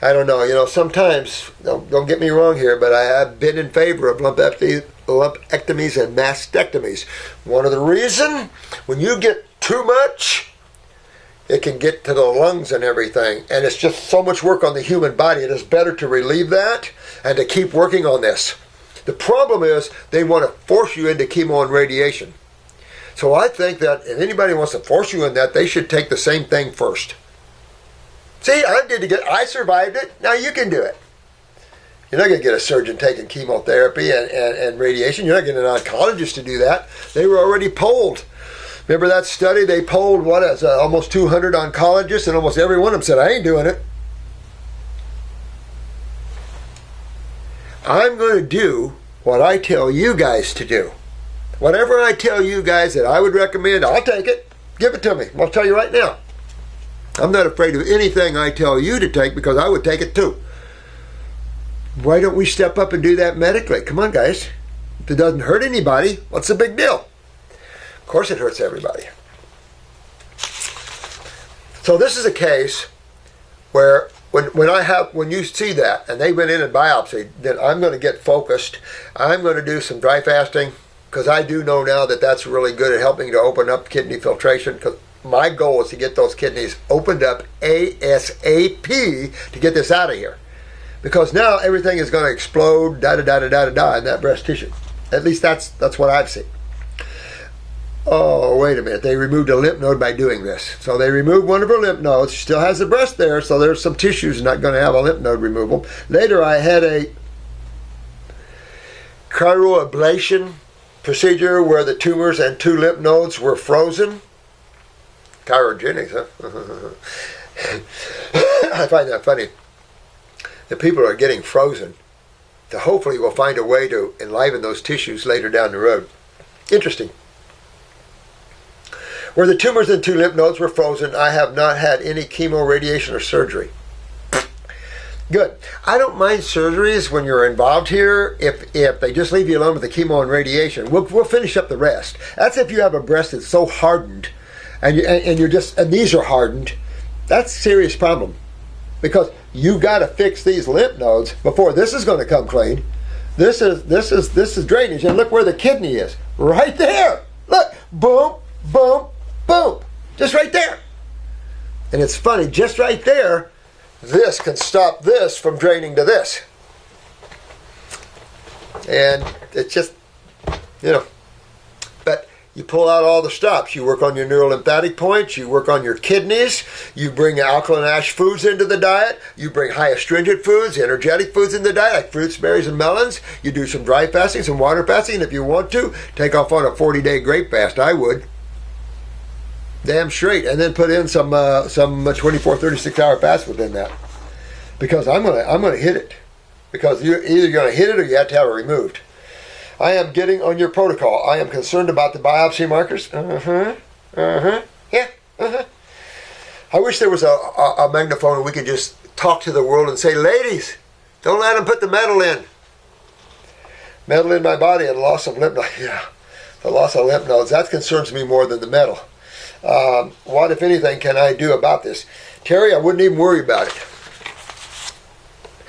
I don't know, sometimes, don't get me wrong here, but I have been in favor of lumpectomies and mastectomies. One of the reasons, when you get too much, it can get to the lungs and everything. And it's just so much work on the human body. It is better to relieve that and to keep working on this. The problem is they want to force you into chemo and radiation. So I think that if anybody wants to force you in that, they should take the same thing first. See, I survived it. Now you can do it. You're not going to get a surgeon taking chemotherapy and radiation. You're not getting an oncologist to do that. They were already polled. Remember that study? They polled, almost 200 oncologists, and almost every one of them said, I ain't doing it. I'm going to do what I tell you guys to do. Whatever I tell you guys that I would recommend, I'll take it. Give it to me. I'll tell you right now. I'm not afraid of anything I tell you to take, because I would take it too. Why don't we step up and do that medically? Come on, guys. If it doesn't hurt anybody, what's the big deal? Of course it hurts everybody. So this is a case where when you see that and they went in and biopsied, then I'm going to get focused. I'm going to do some dry fasting, because I do know now that that's really good at helping to open up kidney filtration, because my goal is to get those kidneys opened up ASAP to get this out of here. Because now everything is going to explode, in that breast tissue. At least that's what I've seen. Oh, wait a minute. They removed a lymph node by doing this. So they removed one of her lymph nodes. She still has the breast there, so there's some tissues not going to have a lymph node removal. Later, I had a cryoablation procedure where the tumors and 2 lymph nodes were frozen. Cryogenics, huh? I find that funny. The people are getting frozen. So hopefully we'll find a way to enliven those tissues later down the road. Interesting. Where the tumors in 2 lymph nodes were frozen, I have not had any chemo, radiation, or surgery. Good. I don't mind surgeries when you're involved here if they just leave you alone with the chemo and radiation. We'll finish up the rest. That's if you have a breast that's so hardened and these are hardened. That's a serious problem because you got to fix these lymph nodes before this is going to come clean. This is drainage, and look where the kidney is. Right there. Look. Boom, boom, boom. Just right there. And it's funny, just right there, this can stop this from draining to this. And it's just, but you pull out all the stops. You work on your neurolymphatic points. You work on your kidneys. You bring alkaline ash foods into the diet. You bring high astringent foods, energetic foods in the diet, like fruits, berries, and melons. You do some dry fasting, some water fasting. And if you want to, take off on a 40-day grape fast. I would. Damn straight. And then put in some 24, 36-hour fast within that. Because I'm gonna hit it. Because you're either going to hit it or you have to have it removed. I am getting on your protocol. I am concerned about the biopsy markers. Yeah. I wish there was a magnaphone and we could just talk to the world and say, ladies, don't let them put the metal in. Metal in my body and loss of lymph nodes. Yeah, the loss of lymph nodes. That concerns me more than the metal. What, if anything, can I do about this? Terri, I wouldn't even worry about it.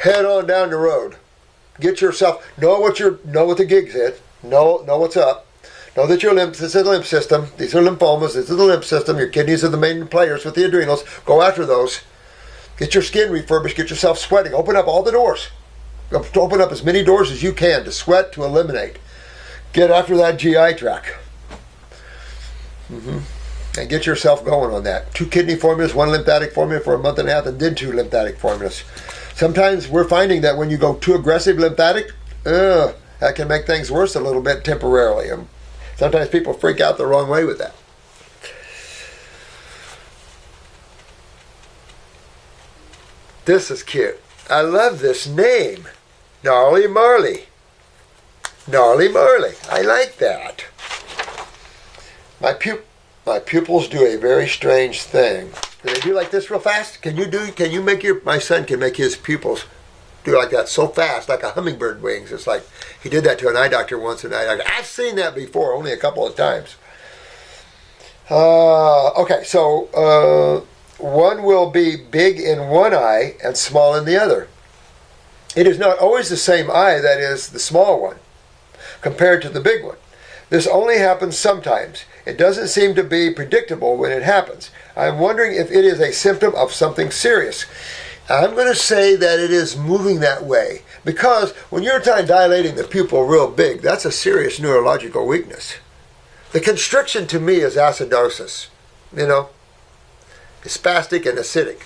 Head on down the road. Get yourself, know what the gig's is. Know what's up. Know that this is the lymph system. These are lymphomas. This is the lymph system. Your kidneys are the main players with the adrenals. Go after those. Get your skin refurbished. Get yourself sweating. Open up all the doors. Open up as many doors as you can to sweat, to eliminate. Get after that GI tract. And get yourself going on that. 2 kidney formulas, 1 lymphatic formula for a month and a half, and then 2 lymphatic formulas. Sometimes we're finding that when you go too aggressive lymphatic, that can make things worse a little bit temporarily. And sometimes people freak out the wrong way with that. This is cute. I love this name. Gnarly Marlee. Gnarly Marlee. I like that. My pupils do a very strange thing. Do they do like this real fast? Can you make my son can make his pupils do like that so fast, like a hummingbird wings. It's like, he did that to an eye doctor once, and I've seen that before, only a couple of times. Okay, so one will be big in one eye and small in the other. It is not always the same eye that is the small one, compared to the big one. This only happens sometimes. It doesn't seem to be predictable when it happens. I'm wondering if it is a symptom of something serious. I'm going to say that it is moving that way, because when you're dilating the pupil real big, that's a serious neurological weakness. The constriction to me is acidosis. It's spastic and acidic.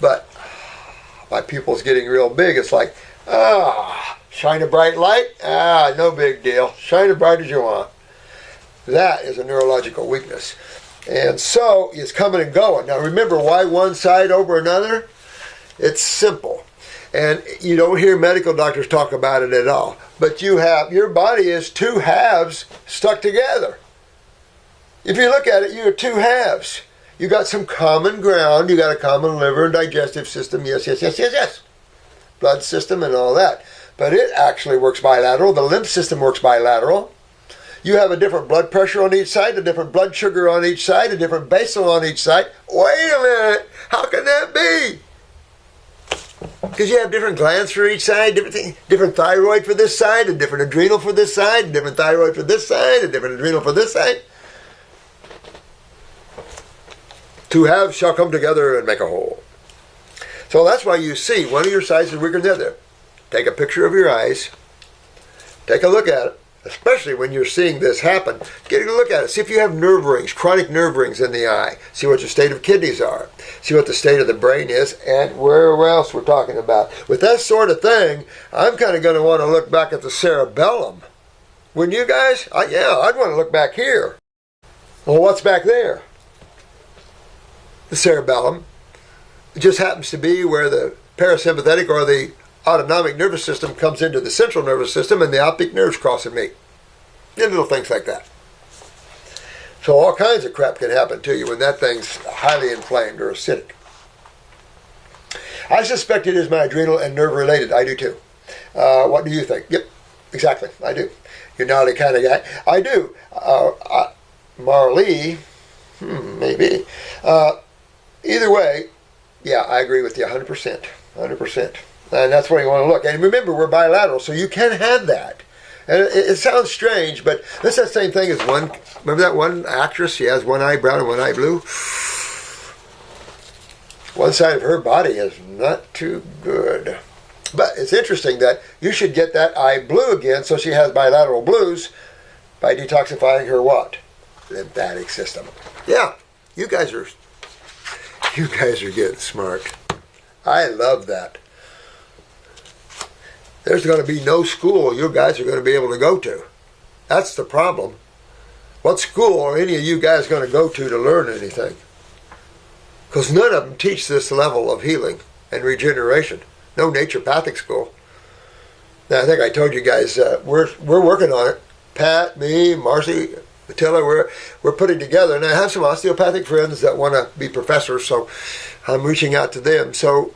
But my pupil's getting real big. It's like, shine a bright light. No big deal. Shine as bright as you want. That is a neurological weakness. And so it's coming and going. Now remember, why one side over another? It's simple. And you don't hear medical doctors talk about it at all. But your body is 2 halves stuck together. If you look at it, you have 2 halves. You got some common ground. You got a common liver and digestive system. Yes. Blood system and all that. But it actually works bilateral. The lymph system works bilateral. You have a different blood pressure on each side, a different blood sugar on each side, a different basal on each side. Wait a minute. How can that be? Because you have different glands for each side, different thyroid for this side, a different adrenal for this side, a different thyroid for this side, a different adrenal for this side. 2 halves shall come together and make a whole. So that's why you see one of your sides is weaker than the other. Take a picture of your eyes. Take a look at it. Especially when you're seeing this happen, get a look at it. See if you have nerve rings, chronic nerve rings in the eye. See what your state of kidneys are. See what the state of the brain is, and where else we're talking about. With that sort of thing, I'm kind of going to want to look back at the cerebellum. Wouldn't you guys? I'd want to look back here. Well, what's back there? The cerebellum. It just happens to be where the parasympathetic or the autonomic nervous system comes into the central nervous system and the optic nerves cross and meet. And little things like that. So all kinds of crap can happen to you when that thing's highly inflamed or acidic. I suspect it is my adrenal and nerve related. I do too. What do you think? Yep, exactly. I do. You're not the kind of guy. I do. Marlee, maybe. Either way, yeah, I agree with you 100%. 100%. And that's where you want to look. And remember, we're bilateral, so you can have that. And it sounds strange, but that's the same thing as one. Remember that one actress? She has one eye brown and one eye blue. One side of her body is not too good. But it's interesting that you should get that eye blue again, so she has bilateral blues by detoxifying her what? Lymphatic system. Yeah, you guys are getting smart. I love that. There's going to be no school you guys are going to be able to go to. That's the problem. What school are any of you guys going to go to learn anything? Because none of them teach this level of healing and regeneration. No naturopathic school. Now, I think I told you guys we're working on it. Pat, me, Marcy, Attila, we're putting together. And I have some osteopathic friends that want to be professors, so I'm reaching out to them. So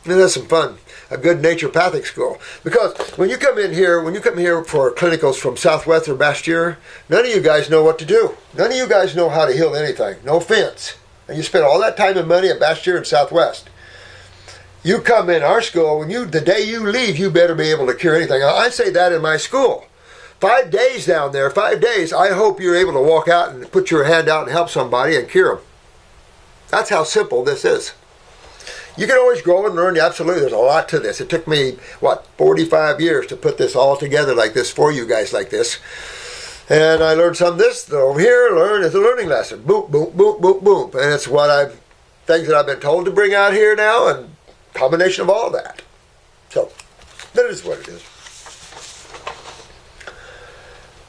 that's some fun. A good naturopathic school. Because when you come here for clinicals from Southwest or Bastyr, none of you guys know what to do. None of you guys know how to heal anything. No offense. And you spend all that time and money at Bastyr and Southwest. You come in our school, the day you leave, you better be able to cure anything. I say that in my school. 5 days down there, 5 days, I hope you're able to walk out and put your hand out and help somebody and cure them. That's how simple this is. You can always grow and learn. Absolutely, there's a lot to this. It took me, 45 years to put this all together like this for you guys like this. And I learned some of this over here. It's a learning lesson. Boom, boom, boom, boom, boom. And it's things that I've been told to bring out here now, and combination of all that. So, that is what it is.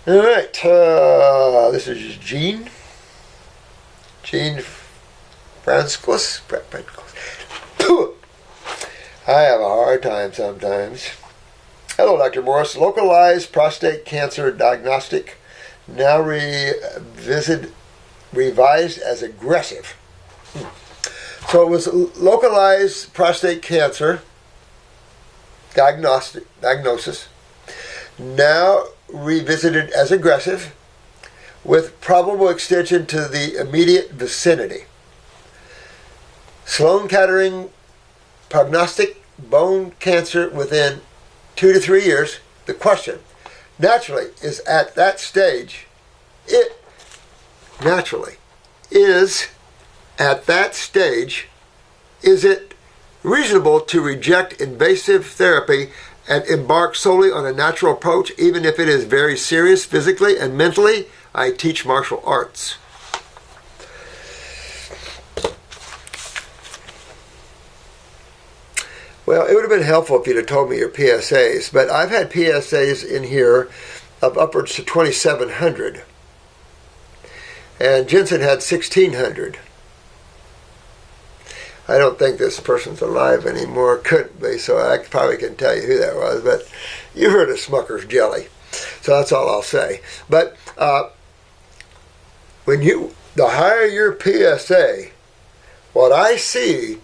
All right. This is Jean Franciscus. I have a hard time sometimes. Hello, Dr. Morse. Localized prostate cancer diagnostic, now revised as aggressive. So it was localized prostate cancer diagnosis, now revisited as aggressive, with probable extension to the immediate vicinity. Sloane Kettering prognostic bone cancer within 2 to 3 years. The question, naturally, is at that stage, is it reasonable to reject invasive therapy and embark solely on a natural approach, even if it is very serious physically and mentally? I teach martial arts. Well, it would have been helpful if you'd have told me your PSAs, but I've had PSAs in here of upwards to 2,700. And Jensen had 1,600. I don't think this person's alive anymore. Couldn't be, so I probably can tell you who that was. But you heard of Smucker's Jelly. So that's all I'll say. But the higher your PSA, what I see,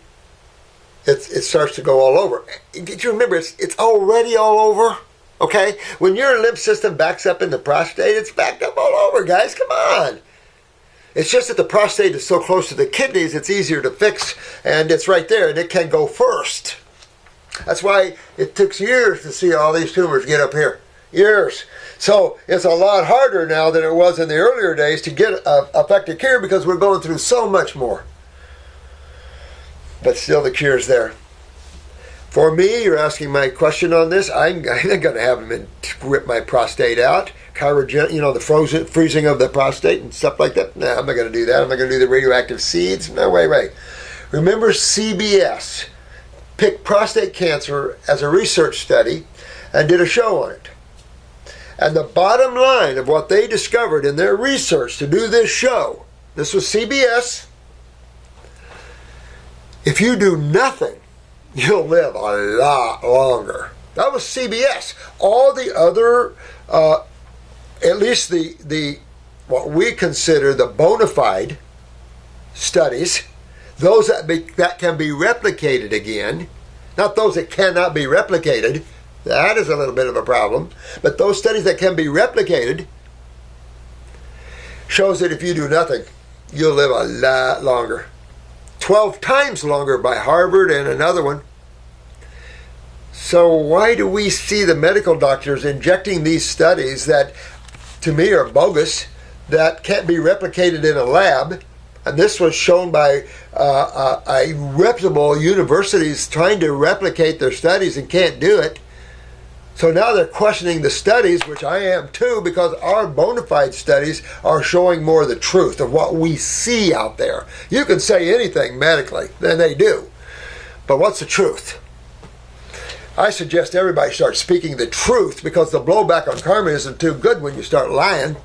it starts to go all over. Did you remember, it's already all over? Okay? When your lymph system backs up in the prostate, it's backed up all over, guys. Come on. It's just that the prostate is so close to the kidneys, it's easier to fix, and it's right there, and it can go first. That's why it took years to see all these tumors get up here. Years. So it's a lot harder now than it was in the earlier days to get effective cure, because we're going through so much more. But still, the cure's there. For me, you're asking my question on this. I'm going to have them rip my prostate out. The freezing of the prostate and stuff like that. No, I'm not going to do that. I'm not going to do the radioactive seeds. No, wait. Remember CBS picked prostate cancer as a research study and did a show on it. And the bottom line of what they discovered in their research to do this show, this was CBS, if you do nothing, you'll live a lot longer. That was CBS. All the other, at least the what we consider the bona fide studies, those that can be replicated again, not those that cannot be replicated. That is a little bit of a problem. But those studies that can be replicated shows that if you do nothing, you'll live a lot longer. 12 times longer by Harvard and another one. So why do we see the medical doctors injecting these studies that, to me, are bogus, that can't be replicated in a lab? And this was shown by reputable universities trying to replicate their studies and can't do it. So now they're questioning the studies, which I am too, because our bona fide studies are showing more of the truth of what we see out there. You can say anything medically, then they do. But what's the truth? I suggest everybody start speaking the truth, because the blowback on karma isn't too good when you start lying.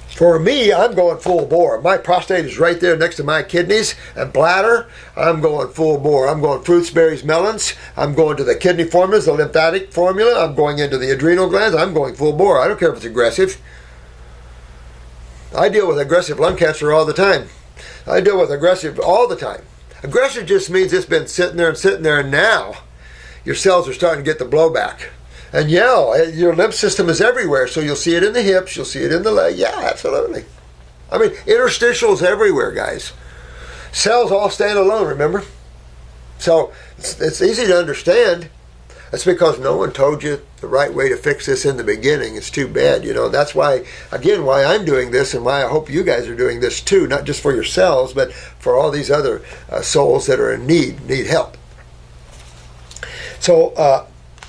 For me, I'm going full bore. My prostate is right there next to my kidneys and bladder. I'm going full bore. I'm going fruits, berries, melons. I'm going to the kidney formulas, the lymphatic formula. I'm going into the adrenal glands. I'm going full bore. I don't care if it's aggressive. I deal with aggressive lung cancer all the time. I deal with aggressive all the time. Aggressive just means it's been sitting there, and now your cells are starting to get the blowback. And yeah, your lymph system is everywhere, so you'll see it in the hips, you'll see it in the leg. Yeah, absolutely. I mean, interstitials everywhere, guys. Cells all stand alone, remember? So it's easy to understand. That's because no one told you the right way to fix this in the beginning. It's too bad, you know. That's why, again, why I'm doing this and why I hope you guys are doing this too, not just for yourselves, but for all these other souls that are in need help. So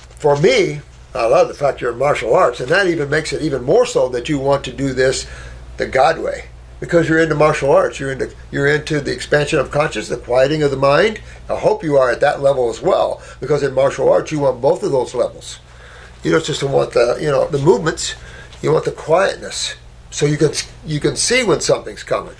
for me, I love the fact you're in martial arts, and that even makes it even more so that you want to do this the God way, because you're into martial arts. You're into the expansion of consciousness, the quieting of the mind. I hope you are at that level as well, because in martial arts you want both of those levels. You don't just want the movements. You want the quietness, so you can see when something's coming,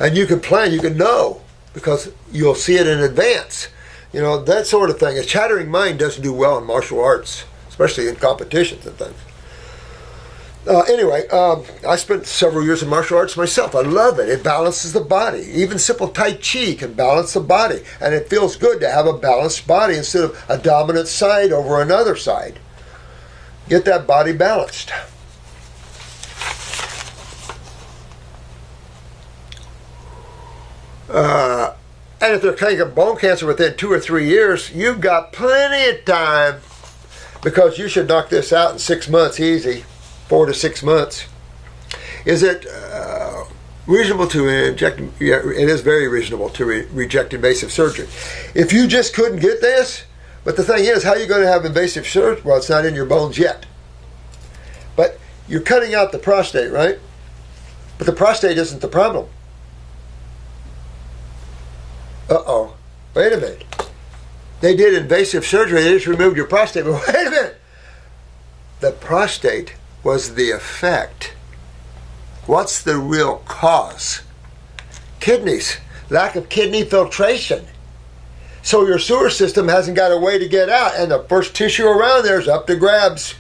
and you can plan. You can know, because you'll see it in advance. You know, that sort of thing. A chattering mind doesn't do well in martial arts, especially in competitions and things. Anyway, I spent several years in martial arts myself. I love it. It balances the body. Even simple Tai Chi can balance the body. And it feels good to have a balanced body instead of a dominant side over another side. Get that body balanced. And if they're taking bone cancer within 2 or 3 years, you've got plenty of time, because you should knock this out in 6 months easy, 4 to 6 months. Is it reasonable to inject? Yeah, it is very reasonable to reject invasive surgery. If you just couldn't get this, but the thing is, how are you going to have invasive surgery? Well, it's not in your bones yet. But you're cutting out the prostate, right? But the prostate isn't the problem. Uh-oh. Wait a minute. They did invasive surgery, they just removed your prostate. But wait a minute. The prostate was the effect. What's the real cause? Kidneys. Lack of kidney filtration. So your sewer system hasn't got a way to get out, and the first tissue around there is up to grabs.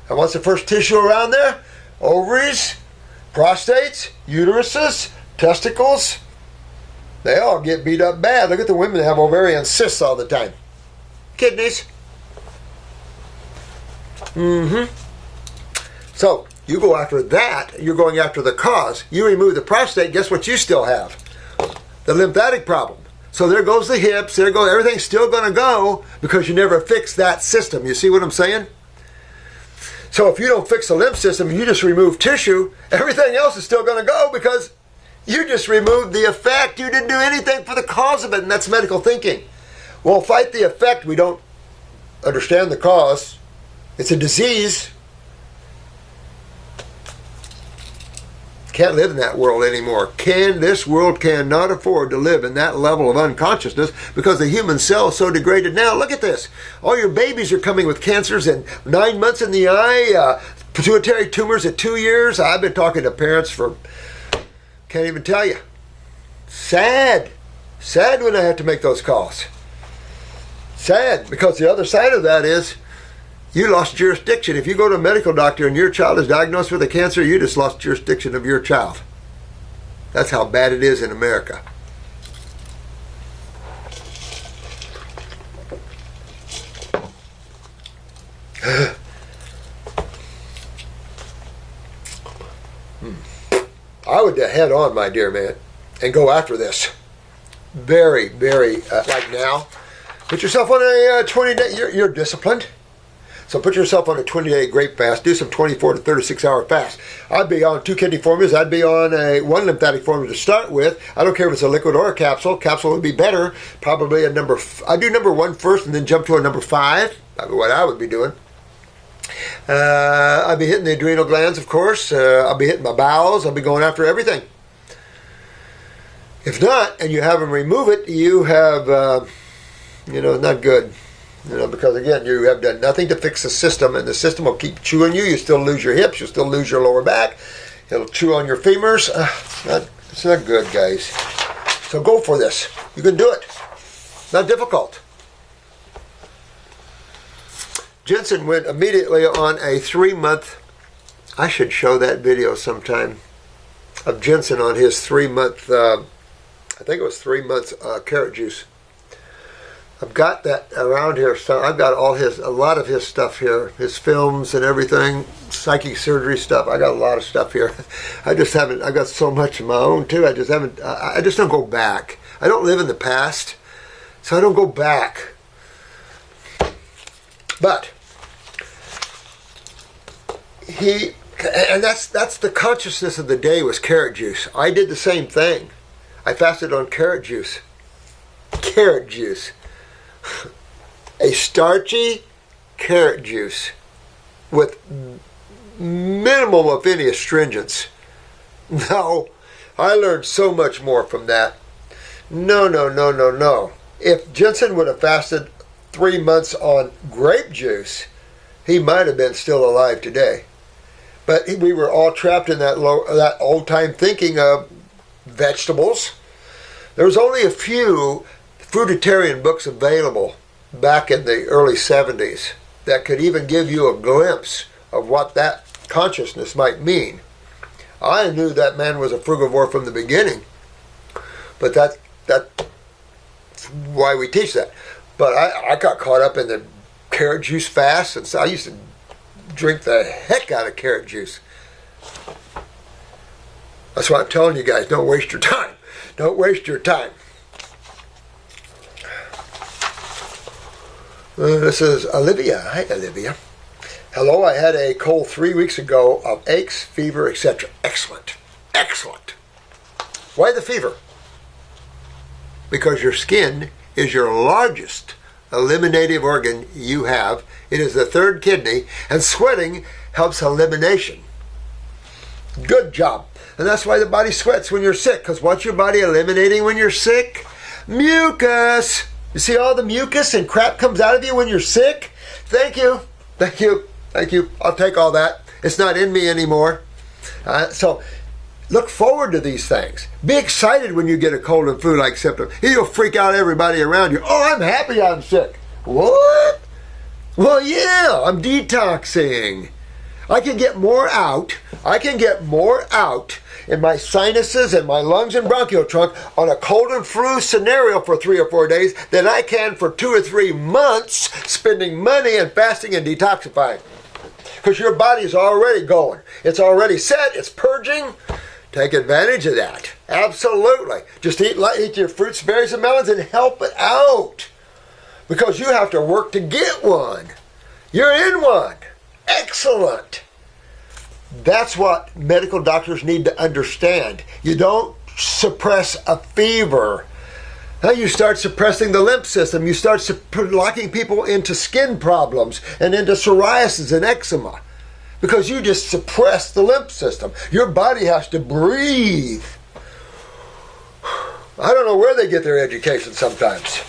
And what's the first tissue around there? Ovaries, prostates, uteruses, testicles. They all get beat up bad. Look at the women that have ovarian cysts all the time. Kidneys. So you go after that. You're going after the cause. You remove the prostate, guess what you still have? The lymphatic problem. So there goes the hips. There goes everything's still going to go, because you never fix that system. You see what I'm saying? So if you don't fix the lymph system, you just remove tissue, everything else is still going to go, because you just removed the effect. You didn't do anything for the cause of it, and that's medical thinking. We'll fight the effect. We don't understand the cause. It's a disease. Can't live in that world anymore. This world cannot afford to live in that level of unconsciousness, because the human cell is so degraded now. Look at this. All your babies are coming with cancers and 9 months in the eye, pituitary tumors at 2 years. I've been talking to parents for, can't even tell you. Sad. Sad when I have to make those calls. Sad, because the other side of that is you lost jurisdiction. If you go to a medical doctor and your child is diagnosed with a cancer, you just lost jurisdiction of your child. That's how bad it is in America. I would head on, my dear man, and go after this. Very, very, like now, put yourself on a 20-day, you're disciplined. So put yourself on a 20-day grape fast. Do some 24 to 36-hour fast. I'd be on 2 kidney formulas. I'd be on one lymphatic formula to start with. I don't care if it's a liquid or a capsule. Capsule would be better. Probably a I do number 1 first and then jump to a number 5. That'd be what I would be doing. I'll be hitting the adrenal glands, of course. I'll be hitting my bowels. I'll be going after everything. If not, and you have them remove it, you have, not good. Because again, you have done nothing to fix the system, and the system will keep chewing you. You still lose your hips. You still lose your lower back. It'll chew on your femurs. It's not good, guys. So go for this. You can do it. Not difficult. Jensen went immediately on a 3-month, I should show that video sometime, of Jensen on his 3-month, I think it was 3 months carrot juice. I've got that around here. So I've got a lot of his stuff here, his films and everything, psychic surgery stuff. I got a lot of stuff here. I got so much of my own too. I just don't go back. I don't live in the past, so I don't go back. But that's the consciousness of the day was carrot juice. I did the same thing. I fasted on carrot juice. Carrot juice. A starchy carrot juice with minimum of any astringents. No, I learned so much more from that. No. If Jensen would have fasted 3 months on grape juice, he might have been still alive today. But we were all trapped in that old-time thinking of vegetables. There was only a few fruitarian books available back in the early 70s that could even give you a glimpse of what that consciousness might mean. I knew that man was a frugivore from the beginning, but that's why we teach that. But I got caught up in the carrot juice fast, and so I used to drink the heck out of carrot juice. That's why I'm telling you guys, don't waste your time. Don't waste your time. This is Olivia. Hi, Olivia. Hello, I had a cold 3 weeks ago of aches, fever, etc. Excellent. Excellent. Why the fever? Because your skin is your largest eliminative organ you have. It is the 3rd kidney, and sweating helps elimination. Good job. And that's why the body sweats when you're sick, because what's your body eliminating when you're sick? Mucus. You see all the mucus and crap comes out of you when you're sick? Thank you. Thank you. Thank you. I'll take all that. It's not in me anymore. So look forward to these things. Be excited when you get a cold and flu-like symptom. You'll freak out everybody around you. Oh, I'm happy I'm sick. What? Well, yeah, I'm detoxing. I can get more out. In my sinuses and my lungs and bronchial trunk on a cold and flu scenario for 3 or 4 days than I can for 2 or 3 months spending money and fasting and detoxifying. Because your body is already going. It's already set. It's purging. Take advantage of that. Absolutely. Just eat your fruits, berries, and melons and help it out. Because you have to work to get one. You're in one. Excellent. That's what medical doctors need to understand. You don't suppress a fever. Now you start suppressing the lymph system. You start locking people into skin problems and into psoriasis and eczema because you just suppress the lymph system. Your body has to breathe. I don't know where they get their education sometimes.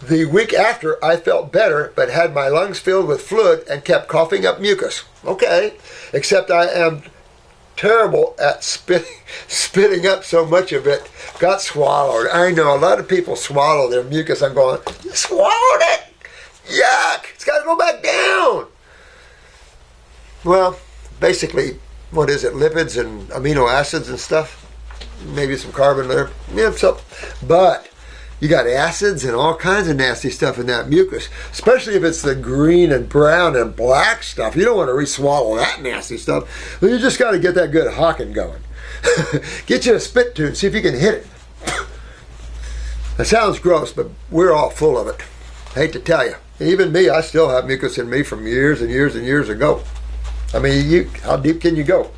The week after, I felt better, but had my lungs filled with fluid and kept coughing up mucus. Okay, except I am terrible at spitting up so much of it. Got swallowed. I know a lot of people swallow their mucus. I'm going, you swallowed it? Yuck! It's got to go back down. Well, basically, what is it? Lipids and amino acids and stuff. Maybe some carbon there. Yeah, so, but you got acids and all kinds of nasty stuff in that mucus, especially if it's the green and brown and black stuff. You don't want to re-swallow that nasty stuff. Well, you just got to get that good hawking going. Get you a spit tune, see if you can hit it. That sounds gross, but we're all full of it. I hate to tell you. Even me, I still have mucus in me from years and years and years ago. I mean, how deep can you go?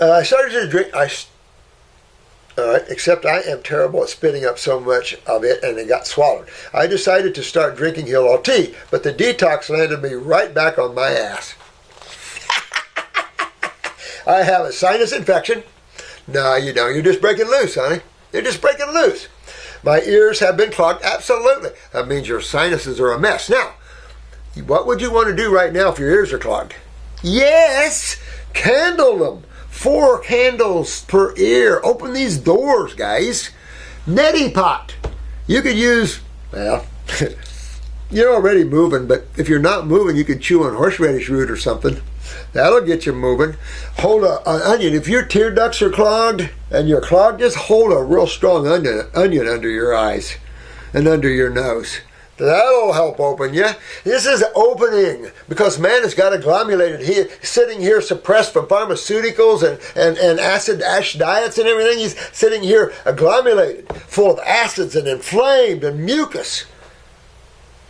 I started to drink, except I am terrible at spitting up so much of it, and it got swallowed. I decided to start drinking Heal tea, but the detox landed me right back on my ass. I have a sinus infection. No, you don't. You're just breaking loose, honey. You're just breaking loose. My ears have been clogged. Absolutely. That means your sinuses are a mess. Now, what would you want to do right now if your ears are clogged? Yes! Candle them. 4 candles per ear. Open these doors, guys. Neti pot. You could use, well, you're already moving, but if you're not moving, you could chew on horseradish root or something. That'll get you moving. Hold an onion. If your tear ducts are clogged and you're clogged, just hold a real strong onion under your eyes and under your nose. That'll help open you. This is opening because man has got agglomerated here, sitting here suppressed from pharmaceuticals and acid ash diets and everything. He's sitting here agglomerated, full of acids and inflamed and mucus.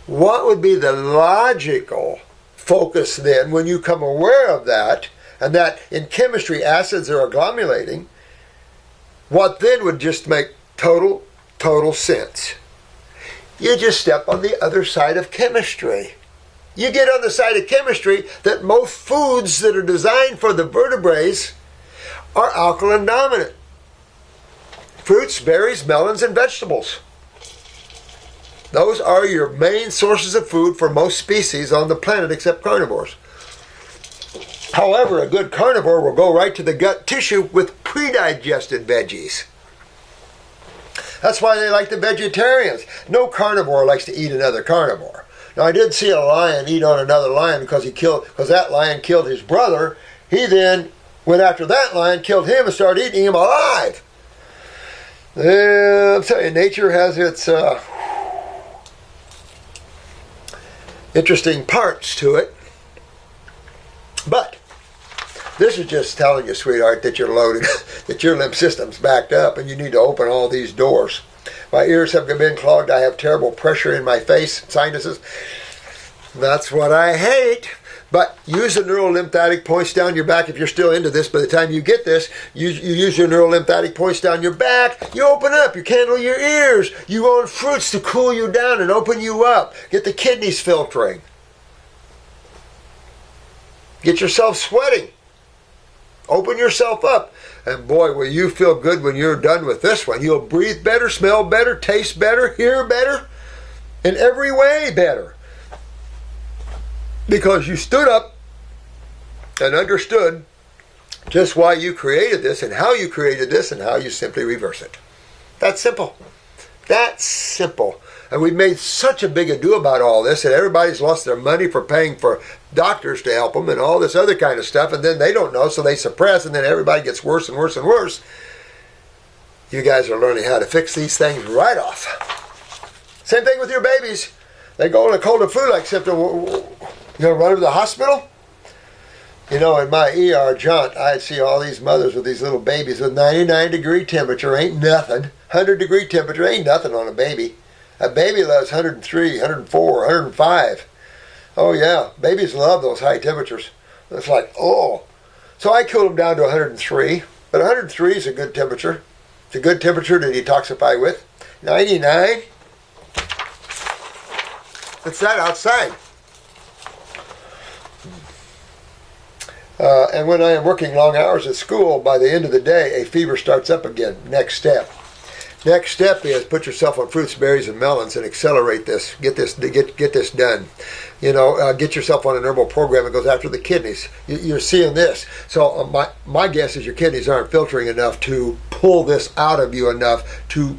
What would be the logical focus then when you come aware of that, and that in chemistry acids are agglomerating? What then would just make total sense? You just step on the other side of chemistry. You get on the side of chemistry that most foods that are designed for the vertebrates are alkaline dominant. Fruits, berries, melons, and vegetables. Those are your main sources of food for most species on the planet except carnivores. However, a good carnivore will go right to the gut tissue with pre-digested veggies. That's why they like the vegetarians. No carnivore likes to eat another carnivore. Now, I did see a lion eat on another lion because that lion killed his brother. He then went after that lion, killed him, and started eating him alive. I'm telling you, nature has its interesting parts to it. But this is just telling you, sweetheart, that you're loaded, that your lymph system's backed up, and you need to open all these doors. My ears have been clogged. I have terrible pressure in my face, sinuses. That's what I hate. But use the neural lymphatic points down your back. If you're still into this, by the time you get this, you use your neural lymphatic points down your back. You open up. You candle your ears. You want fruits to cool you down and open you up. Get the kidneys filtering. Get yourself sweating. Open yourself up. And boy, will you feel good when you're done with this one. You'll breathe better, smell better, taste better, hear better, in every way better. Because you stood up and understood just why you created this and how you created this and how you simply reverse it. That's simple. That's simple. And we've made such a big ado about all this that everybody's lost their money for paying for doctors to help them and all this other kind of stuff, and then they don't know, so they suppress, and then everybody gets worse and worse and worse. You guys are learning how to fix these things right off. Same thing with your babies. They go in a cold and flu-like symptom. You gonna run to the hospital? You know, in my ER jaunt, I'd see all these mothers with these little babies with 99-degree temperature. Ain't nothing. 100-degree temperature ain't nothing on a baby. A baby loves 103, 104, 105. Oh yeah, babies love those high temperatures. It's like, oh. So I cool them down to 103, but 103 is a good temperature. It's a good temperature to detoxify with. 99, it's that outside. And when I am working long hours at school, by the end of the day, a fever starts up again. Next step. Next step is put yourself on fruits, berries, and melons and accelerate this. Get this done. You know, get yourself on an herbal program that goes after the kidneys. You're seeing this. So my guess is your kidneys aren't filtering enough to pull this out of you enough to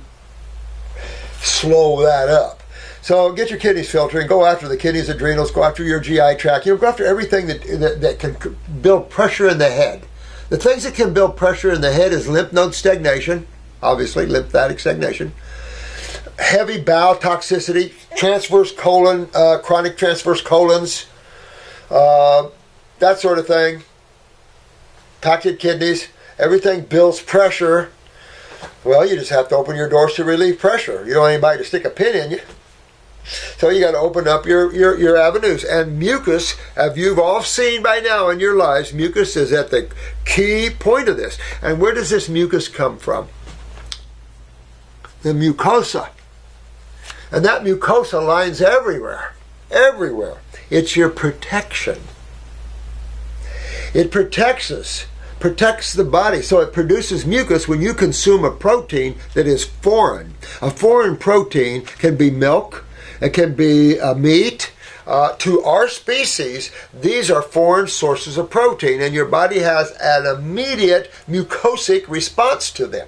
slow that up. So get your kidneys filtering, go after the kidneys, adrenals, go after your GI tract, go after everything that can build pressure in the head. The things that can build pressure in the head is lymph node stagnation, obviously lymphatic stagnation, heavy bowel toxicity, transverse colon, chronic transverse colons, that sort of thing, toxic kidneys, everything builds pressure. Well, you just have to open your doors to relieve pressure. You don't want anybody to stick a pin in you. So you got to open up your avenues. And mucus, as you've all seen by now in your lives, mucus is at the key point of this. And where does this mucus come from? The mucosa. And that mucosa lines everywhere. Everywhere. It's your protection. It protects us. Protects the body. So it produces mucus when you consume a protein that is foreign. A foreign protein can be milk. It can be meat. To our species, these are foreign sources of protein, and your body has an immediate mucosic response to them.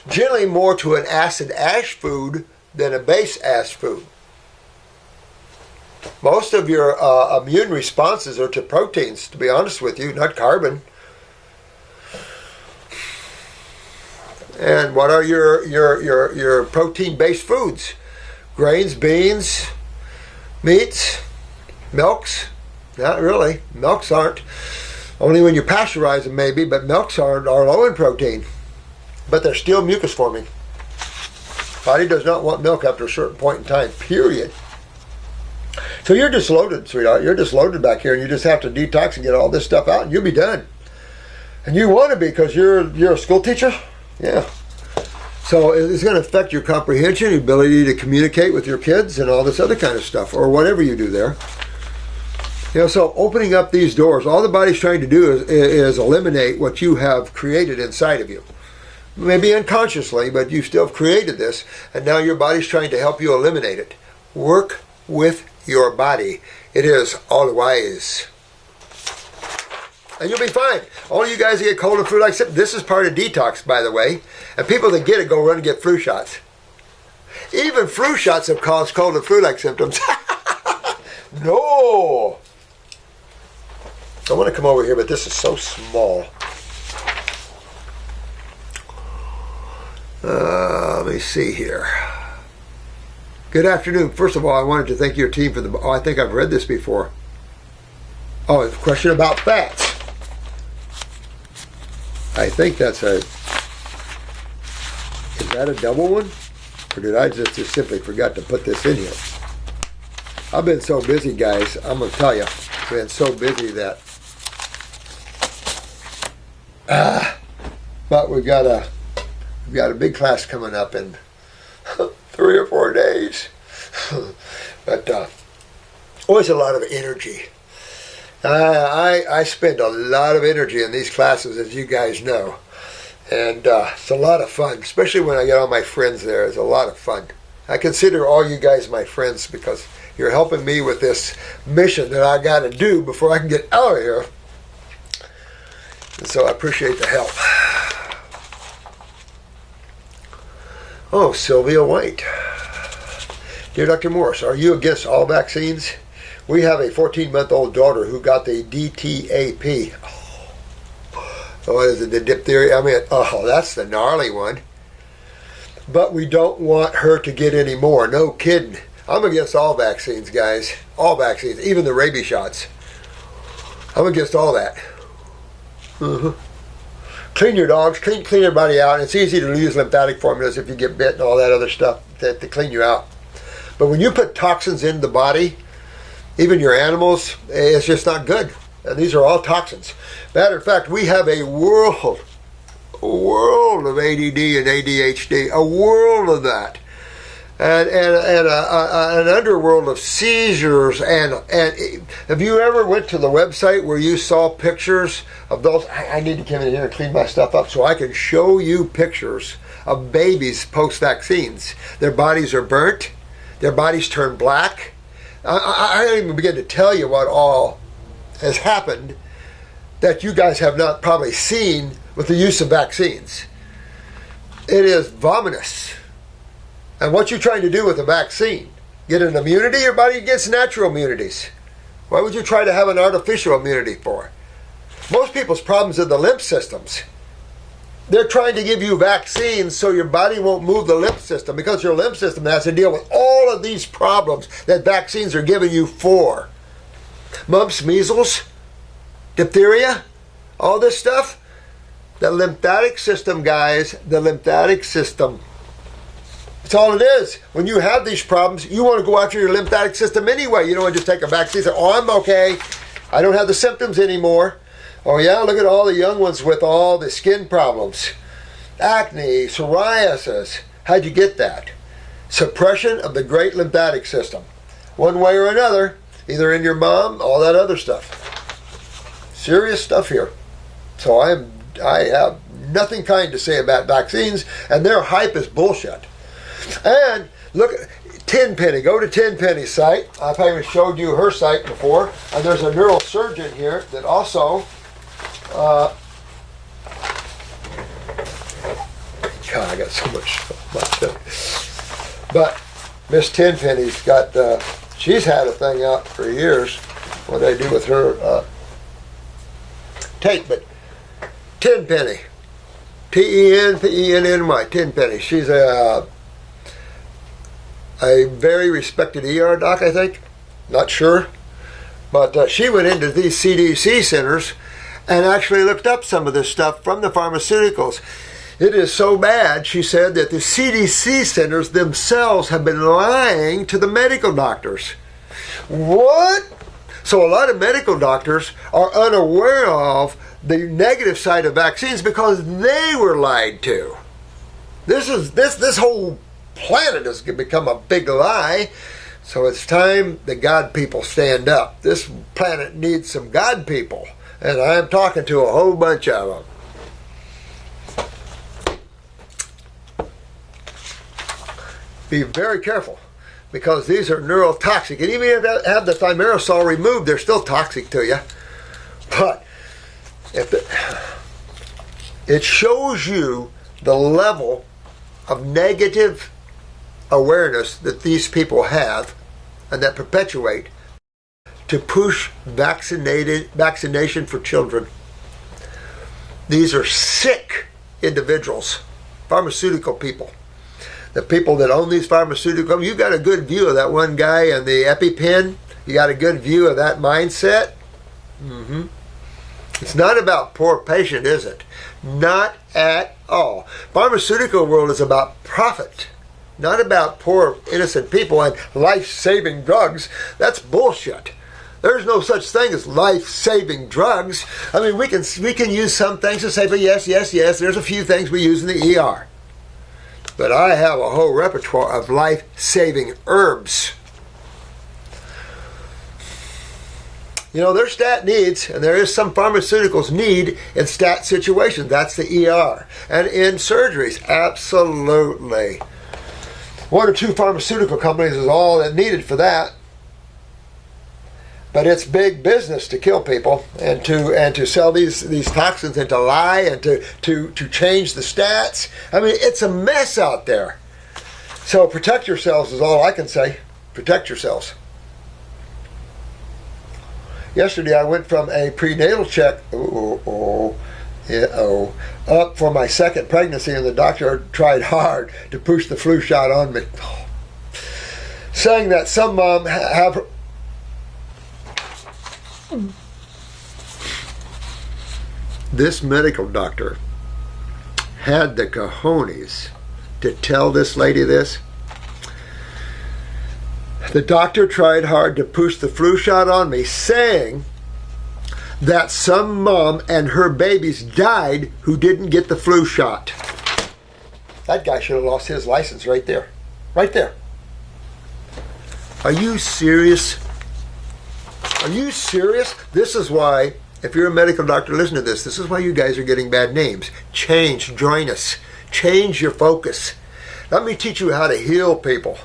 Generally more to an acid ash food than a base ash food. Most of your immune responses are to proteins, to be honest with you, not carbon. And what are your protein-based foods? Grains, beans, meats, milks? Not really. Milks aren't. Only when you pasteurize them maybe, but milks are low in protein. But they're still mucus forming. Body does not want milk after a certain point in time, period. So you're just loaded, sweetheart. You're just loaded back here, and you just have to detox and get all this stuff out, and you'll be done. And you want to be because you're a school teacher? Yeah. So it's going to affect your comprehension, your ability to communicate with your kids and all this other kind of stuff, or whatever you do there. You know, so opening up these doors, all the body's trying to do is eliminate what you have created inside of you. Maybe unconsciously, but you still have created this, and now your body's trying to help you eliminate it. Work with your body. It is always. And you'll be fine. All you guys that get cold and flu-like symptoms, this is part of detox, by the way. And people that get it go run and get flu shots. Even flu shots have caused cold and flu-like symptoms. No! I want to come over here, but this is so small. Let me see here. Good afternoon. First of all, I wanted to thank your team for the... Oh, I think I've read this before. Oh, a question about fats. I think that's a... Is that a double one? Or did I just simply forgot to put this in here? I've been so busy, guys. I'm going to tell you. I've been so busy that... But we've got a big class coming up in 3 or 4 days. But always a lot of energy. I spend a lot of energy in these classes, as you guys know. And it's a lot of fun, especially when I get all my friends there. It's a lot of fun. I consider all you guys my friends because you're helping me with this mission that I got to do before I can get out of here. And so I appreciate the help. Oh, Sylvia White. Dear Dr. Morse, are you against all vaccines? We have a 14-month-old daughter who got the DTaP. Oh, what is it, the diphtheria? I mean, oh, that's the gnarly one. But we don't want her to get any more. No kidding. I'm against all vaccines, guys. All vaccines, even the rabies shots. I'm against all that. Clean your dogs, clean your body out. It's easy to use lymphatic formulas if you get bit and all that other stuff to clean you out. But when you put toxins in the body, even your animals, it's just not good. And these are all toxins. Matter of fact, we have a world of ADD and ADHD, a world of that. And an underworld of seizures. And have you ever went to the website where you saw pictures of those? I need to come in here and clean my stuff up so I can show you pictures of babies post-vaccines. Their bodies are burnt. Their bodies turn black. I don't even begin to tell you what all has happened that you guys have not probably seen with the use of vaccines. It is vomitous. And what you trying to do with a vaccine? Get an immunity? Your body gets natural immunities. Why would you try to have an artificial immunity for? Most people's problems are the lymph systems. They're trying to give you vaccines so your body won't move the lymph system, because your lymph system has to deal with all of these problems that vaccines are giving you for. Mumps, measles, diphtheria, all this stuff. The lymphatic system, guys, the lymphatic system. That's all it is. When you have these problems, you want to go after your lymphatic system anyway. You don't want to just take a vaccine and say, oh, I'm okay. I don't have the symptoms anymore. Oh yeah, look at all the young ones with all the skin problems. Acne, psoriasis. How'd you get that? Suppression of the great lymphatic system. One way or another, either in your mom, all that other stuff. Serious stuff here. So I have nothing kind to say about vaccines, and their hype is bullshit. And look at Tenpenny. Go to Tenpenny's site. I've even showed you her site before. And there's a neurosurgeon here that also God, I got so much stuff. But Miss Tenpenny's got, she's had a thing out for years, what they do with her tape, but Tenpenny, Tenpenny, Tenpenny. She's a very respected ER doc, I think. Not sure. But she went into these CDC centers and actually looked up some of this stuff from the pharmaceuticals. It is so bad, she said, that the CDC centers themselves have been lying to the medical doctors. What? So a lot of medical doctors are unaware of the negative side of vaccines because they were lied to. This whole planet has become a big lie. So it's time the God people stand up. This planet needs some God people. And I'm talking to a whole bunch of them. Be very careful, because these are neurotoxic. And even if you have the thimerosal removed, they're still toxic to you. But it shows you the level of negative awareness that these people have and that perpetuate to push vaccination for children. These are sick individuals, pharmaceutical people. The people that own these pharmaceuticals, you got a good view of that one guy and the EpiPen. You got a good view of that mindset. It's not about poor patient, is it? Not at all. Pharmaceutical world is about profit, not about poor innocent people and life-saving drugs. That's bullshit. There's no such thing as life-saving drugs. I mean, we can use some things to say, but yes, there's a few things we use in the ER. But I have a whole repertoire of life-saving herbs. You know, there's stat needs, and there is some pharmaceuticals need in stat situations. That's the ER. And in surgeries, absolutely. One or two pharmaceutical companies is all that needed for that. But it's big business to kill people and to sell these toxins and to lie and to change the stats. I mean, it's a mess out there. So protect yourselves is all I can say. Protect yourselves. Yesterday I went from a prenatal check up for my second pregnancy, and the doctor tried hard to push the flu shot on me, saying that some mom have. This medical doctor had the cojones to tell this lady this. The doctor tried hard to push the flu shot on me, saying that some mom and her babies died who didn't get the flu shot. That guy should have lost his license right there. Right there. Are you serious? Are you serious? This is why, if you're a medical doctor, listen to this. This is why you guys are getting bad names. Change, join us. Change your focus. Let me teach you how to heal people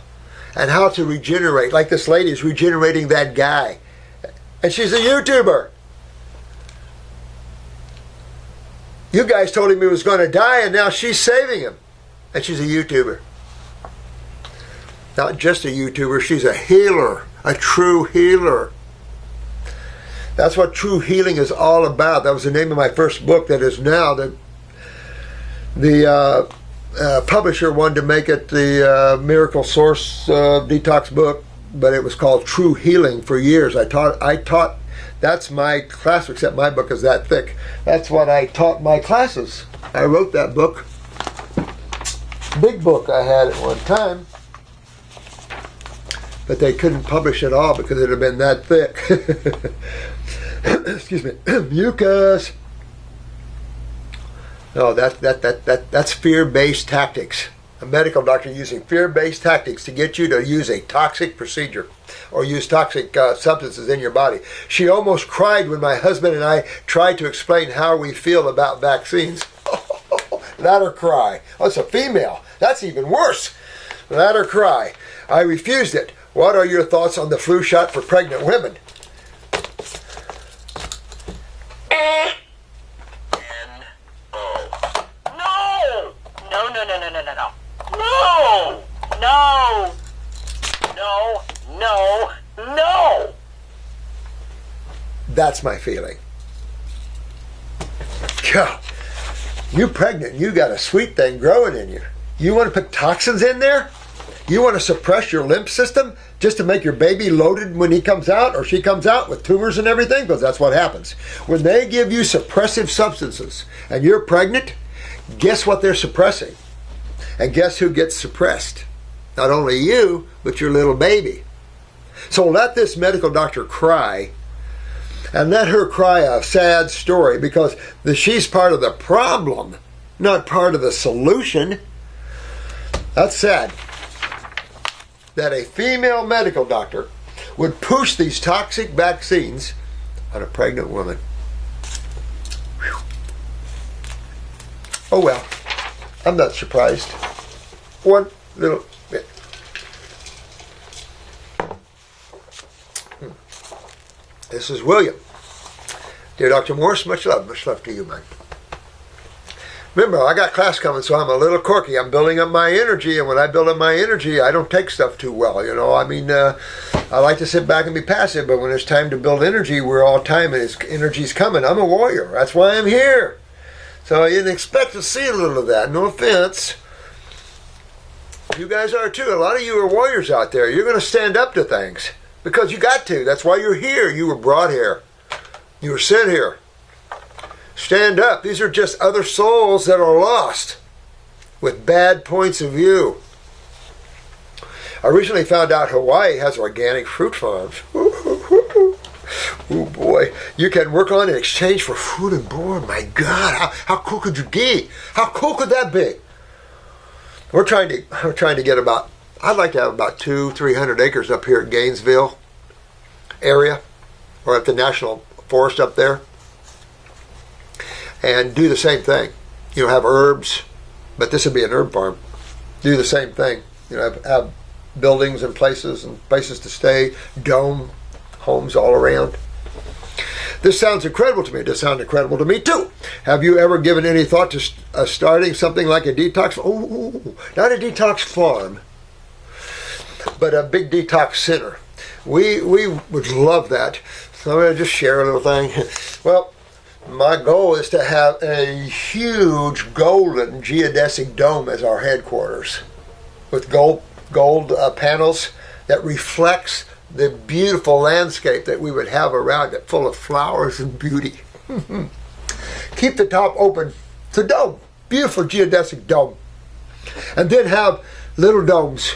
and how to regenerate. Like this lady is regenerating that guy. And she's a YouTuber. You guys told him he was going to die, and now she's saving him. And she's a YouTuber. Not just a YouTuber, she's a healer, a true healer. That's what true healing is all about. That was the name of my first book. That is now the publisher wanted to make it the Miracle Source detox book, but it was called True Healing for years. I taught. That's my class, except my book is that thick. That's what I taught my classes. I wrote that book. Big book I had at one time. But they couldn't publish it all because it had been that thick. Excuse me. Mucus. No, that's fear-based tactics. A medical doctor using fear-based tactics to get you to use a toxic procedure or use toxic substances in your body. She almost cried when my husband and I tried to explain how we feel about vaccines. Let her cry. Oh, it's a female. That's even worse. Let her cry. I refused it. What are your thoughts on the flu shot for pregnant women? No. That's my feeling. God, you pregnant, you got a sweet thing growing in you. You want to put toxins in there? You want to suppress your lymph system just to make your baby loaded when he comes out or she comes out with tumors and everything? Because that's what happens. When they give you suppressive substances and you're pregnant, guess what they're suppressing? And guess who gets suppressed? Not only you, but your little baby. So let this medical doctor cry, and let her cry a sad story, because she's part of the problem, not part of the solution. That's sad that a female medical doctor would push these toxic vaccines on a pregnant woman. Whew. Oh well, I'm not surprised. One little bit. This is William. Dear Dr. Morse, much love to you, man. Remember, I got class coming, so I'm a little quirky. I'm building up my energy, and when I build up my energy, I don't take stuff too well, you know. I mean, I like to sit back and be passive, but when it's time to build energy, we're all time, and energy's coming. I'm a warrior. That's why I'm here. So you didn't expect to see a little of that. No offense. You guys are too. A lot of you are warriors out there. You're going to stand up to things because you got to. That's why you're here. You were brought here. You were sent here. Stand up. These are just other souls that are lost with bad points of view. I recently found out Hawaii has organic fruit farms. Oh boy, you can work on in exchange for food and board. My God, how cool could you be? How cool could that be? We're trying to get about, I'd like to have about 200-300 acres up here at Gainesville area, or at the National Forest up there, and do the same thing. You know, have herbs, but this would be an herb farm. Do the same thing. You know, have buildings and places to stay, dome homes all around. This sounds incredible to me. It does sound incredible to me too. Have you ever given any thought to starting something like a detox? Oh, not a detox farm, but a big detox center. We would love that. So I'm going to just share a little thing. Well, my goal is to have a huge golden geodesic dome as our headquarters, with gold panels that reflects the beautiful landscape that we would have around it, full of flowers and beauty. Keep the top open. It's a dome, beautiful geodesic dome. And then have little domes.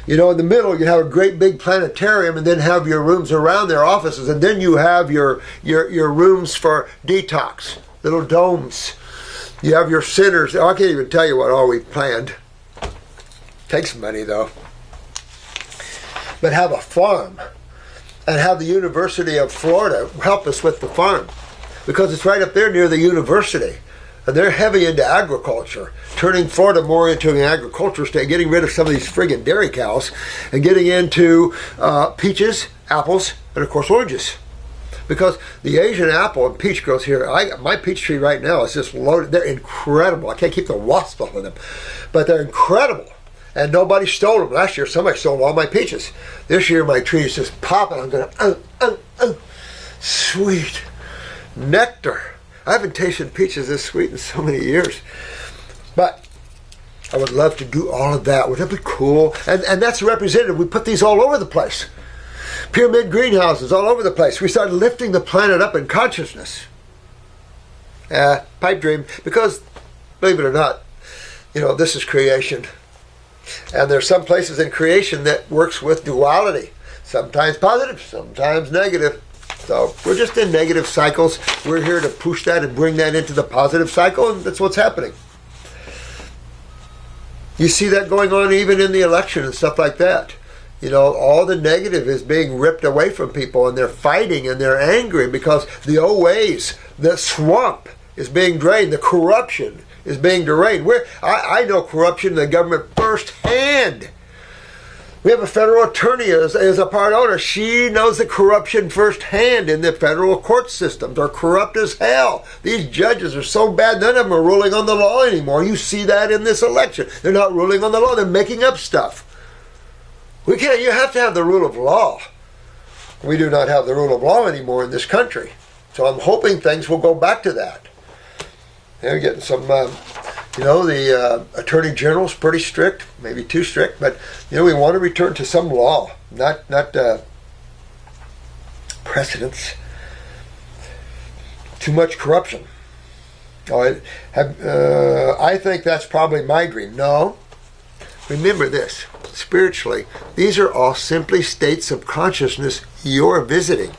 You know, in the middle you have a great big planetarium, and then have your rooms around their offices, and then you have your rooms for detox, little domes. You have your centers. Oh, I can't even tell you what all we've planned. Takes money though. But have a farm, and have the University of Florida help us with the farm, because it's right up there near the university, and they're heavy into agriculture, turning Florida more into an agriculture state, getting rid of some of these friggin' dairy cows, and getting into peaches, apples, and of course oranges. Because the Asian apple and peach grows here. My peach tree right now is just loaded. They're incredible. I can't keep the wasp off of them, but they're incredible. And nobody stole them. Last year, somebody stole all my peaches. This year, my tree is just popping. I'm going, sweet nectar. I haven't tasted peaches this sweet in so many years. But I would love to do all of that. Wouldn't that be cool? And that's representative. We put these all over the place. Pyramid greenhouses all over the place. We started lifting the planet up in consciousness. Pipe dream. Because, believe it or not, this is creation. And there's some places in creation that works with duality. Sometimes positive, sometimes negative. So we're just in negative cycles. We're here to push that and bring that into the positive cycle, and that's what's happening. You see that going on even in the election and stuff like that. All the negative is being ripped away from people, and they're fighting and they're angry because the old ways, the swamp is being drained, the corruption is being drained. I know corruption in the government firsthand. We have a federal attorney as a part owner. She knows the corruption firsthand in the federal court systems. They're corrupt as hell. These judges are so bad, none of them are ruling on the law anymore. You see that in this election. They're not ruling on the law. They're making up stuff. You have to have the rule of law. We do not have the rule of law anymore in this country. So I'm hoping things will go back to that. They're getting some, the Attorney General's pretty strict, maybe too strict, but, we want to return to some law, not precedents. Too much corruption. I think that's probably my dream. No. Remember this, spiritually, these are all simply states of consciousness you're visiting.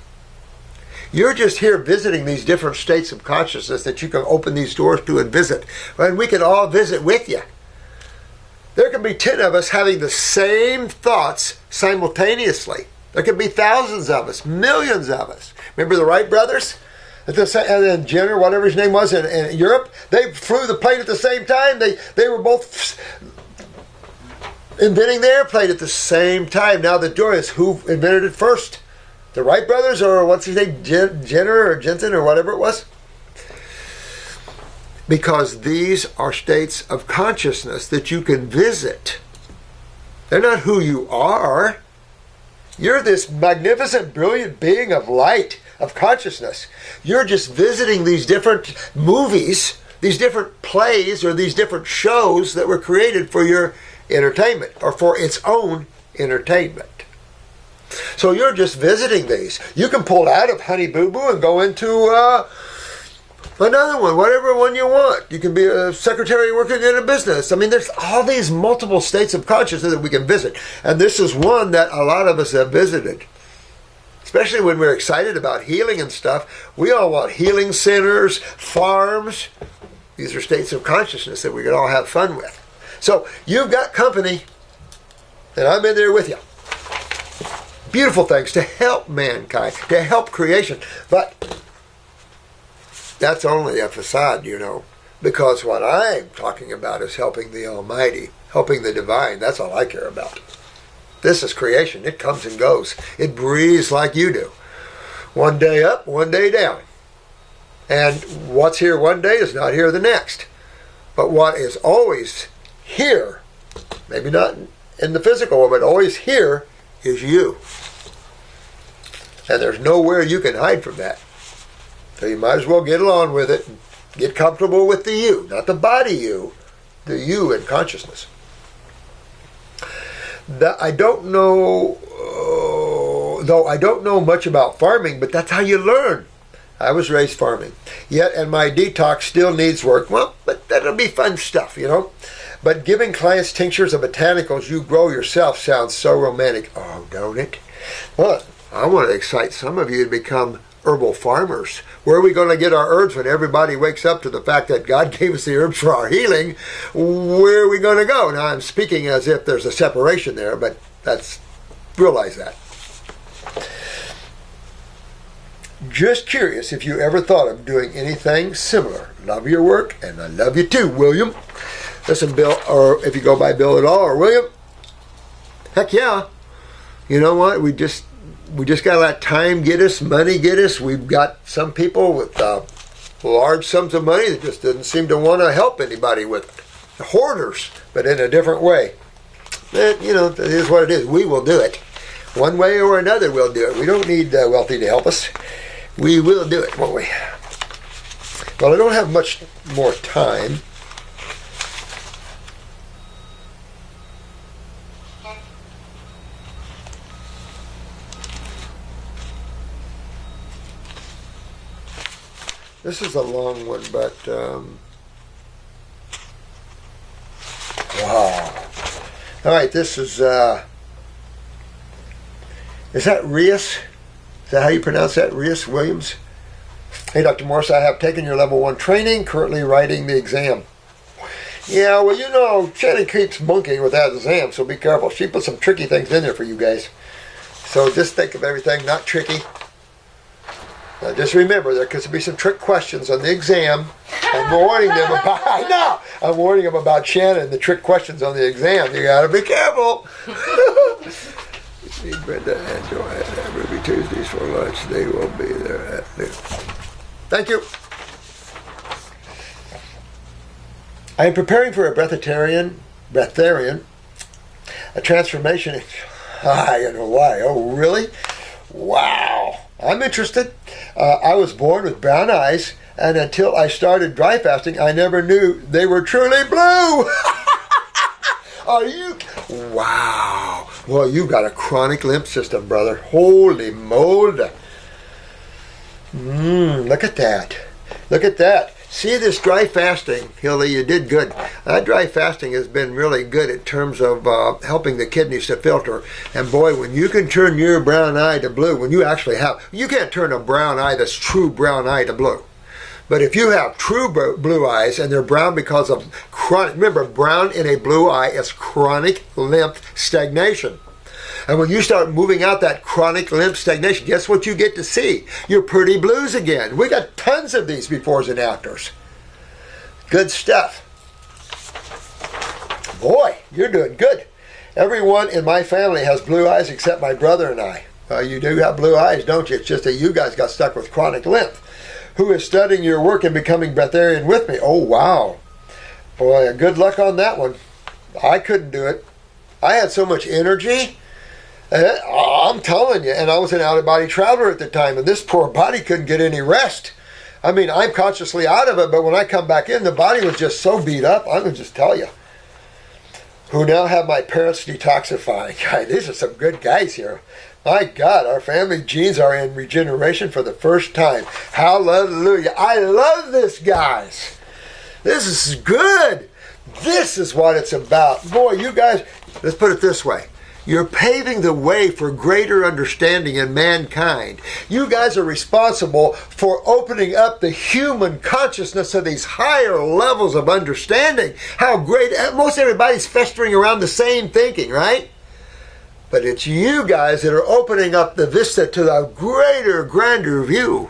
You're just here visiting these different states of consciousness that you can open these doors to and visit. And we can all visit with you. There can be 10 of us having the same thoughts simultaneously. There can be thousands of us, millions of us. Remember the Wright brothers? And then Jenni, whatever his name was, in Europe? They flew the plane at the same time. They were both inventing the airplane at the same time. Now the joy is who invented it first? The Wright brothers, or what's his name, Jenner or Jensen or whatever it was? Because these are states of consciousness that you can visit. They're not who you are. You're this magnificent, brilliant being of light, of consciousness. You're just visiting these different movies, these different plays, or these different shows that were created for your entertainment, or for its own entertainment. So you're just visiting these. You can pull out of Honey Boo Boo and go into another one, whatever one you want. You can be a secretary working in a business. I mean, there's all these multiple states of consciousness that we can visit. And this is one that a lot of us have visited. Especially when we're excited about healing and stuff. We all want healing centers, farms. These are states of consciousness that we can all have fun with. So you've got company, and I'm in there with you. Beautiful things to help mankind, to help creation. But that's only a facade, because what I'm talking about is helping the Almighty, helping the Divine. That's all I care about. This is creation. It comes and goes. It breathes like you do. One day up, one day down. And what's here one day is not here the next. But what is always here, maybe not in the physical, but always here, is you. And there's nowhere you can hide from that. So you might as well get along with it and get comfortable with the you, not the body you, the you in consciousness. I don't know, though I don't know much about farming, but that's how you learn. I was raised farming. Yet, and my detox still needs work. Well, but that'll be fun stuff, But giving clients tinctures of botanicals you grow yourself sounds so romantic. Oh, don't it? Well, I want to excite some of you to become herbal farmers. Where are we going to get our herbs when everybody wakes up to the fact that God gave us the herbs for our healing? Where are we going to go? Now, I'm speaking as if there's a separation there, but realize that. Just curious if you ever thought of doing anything similar. Love your work, and I love you too, William. Listen, Bill, or if you go by Bill at all, or William, heck yeah. You know what? We just got to let time get us, money get us. We've got some people with large sums of money that just didn't seem to want to help anybody with it. Hoarders, but in a different way. You know, it is what it is. We will do it. One way or another, we'll do it. We don't need Wealthy to help us. We will do it, won't we? Well, I don't have much more time. This is a long one, but wow. All right, this is that Reus? Is that how you pronounce that? Reus Williams? Hey, Dr. Morse, I have taken your level 1 training, currently writing the exam. Yeah, well, you know, Jenni keeps monkeying with that exam, so be careful. She put some tricky things in there for you guys. So just think of everything not tricky. Now just remember, there could be some trick questions on the exam. I'm warning them about, I know, I'm warning them about Shannon, the trick questions on the exam. You gotta be careful. Need Brenda and Joanne at Ruby Tuesdays for lunch. They will be there at noon. Thank you. I am preparing for a breatharian, a transformation. I don't know why. Oh, really? Wow. I'm interested. I was born with brown eyes, and until I started dry fasting, I never knew they were truly blue. Are you? Wow. Well, you've got a chronic lymph system, brother. Holy moly. Look at that. Look at that. See this dry fasting, Hildy, you did good. Dry fasting has been really good in terms of helping the kidneys to filter. And boy, when you can turn your brown eye to blue, when you actually have, you can't turn a brown eye that's true brown eye to blue. But if you have true blue eyes and they're brown because of chronic, remember, brown in a blue eye is chronic lymph stagnation. And when you start moving out that chronic lymph stagnation, guess what you get to see? Your pretty blues again. We got tons of these befores and afters. Good stuff. Boy, you're doing good. Everyone in my family has blue eyes except my brother and I. You do have blue eyes, don't you? It's just that you guys got stuck with chronic lymph. Who is studying your work and becoming breatharian with me? Oh, wow. Boy, good luck on that one. I couldn't do it. I had so much energy. I'm telling you, and I was an out-of-body traveler at the time, and this poor body couldn't get any rest. I mean, I'm consciously out of it, but when I come back in, the body was just so beat up, I'm going to just tell you. Who now have my parents detoxifying. God, these are some good guys here. My God, our family genes are in regeneration for the first time. Hallelujah. I love this, guys. This is good. This is what it's about. Boy, you guys, let's put it this way. You're paving the way for greater understanding in mankind. You guys are responsible for opening up the human consciousness of these higher levels of understanding. How great, most everybody's festering around the same thinking, right? But it's you guys that are opening up the vista to a greater, grander view.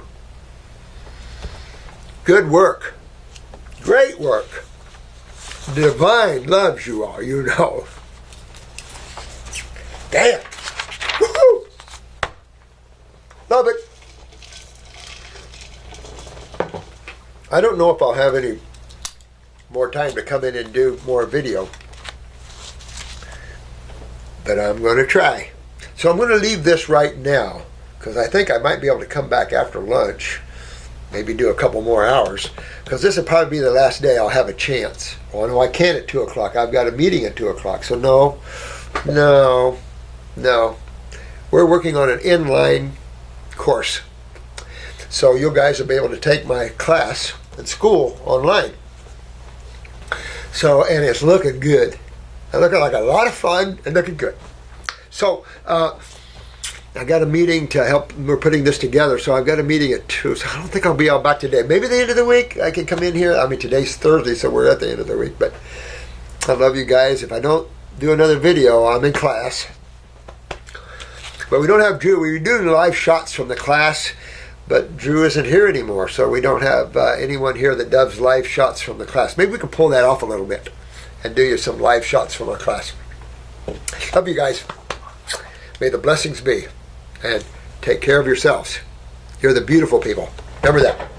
Good work. Great work. Divine loves you all, you know. Damn. Woohoo! Love it. I don't know if I'll have any more time to come in and do more video, but I'm going to try. So I'm going to leave this right now because I think I might be able to come back after lunch, maybe do a couple more hours, because this will probably be the last day I'll have a chance. Oh no, I can't at 2 o'clock. I've got a meeting at 2 o'clock. So no. We're working on an inline course. So you guys will be able to take my class at school online. So, and it's looking good. It's looking like a lot of fun and looking good. So, I got a meeting to help, we're putting this together, so I've got a meeting at 2, so I don't think I'll be out back today. Maybe the end of the week I can come in here. I mean, today's Thursday, so we're at the end of the week, but I love you guys. If I don't do another video, I'm in class. But we don't have Drew. We were doing live shots from the class, but Drew isn't here anymore, so we don't have anyone here that does live shots from the class. Maybe we can pull that off a little bit and do you some live shots from our class. Love you guys. May the blessings be. And take care of yourselves. You're the beautiful people. Remember that.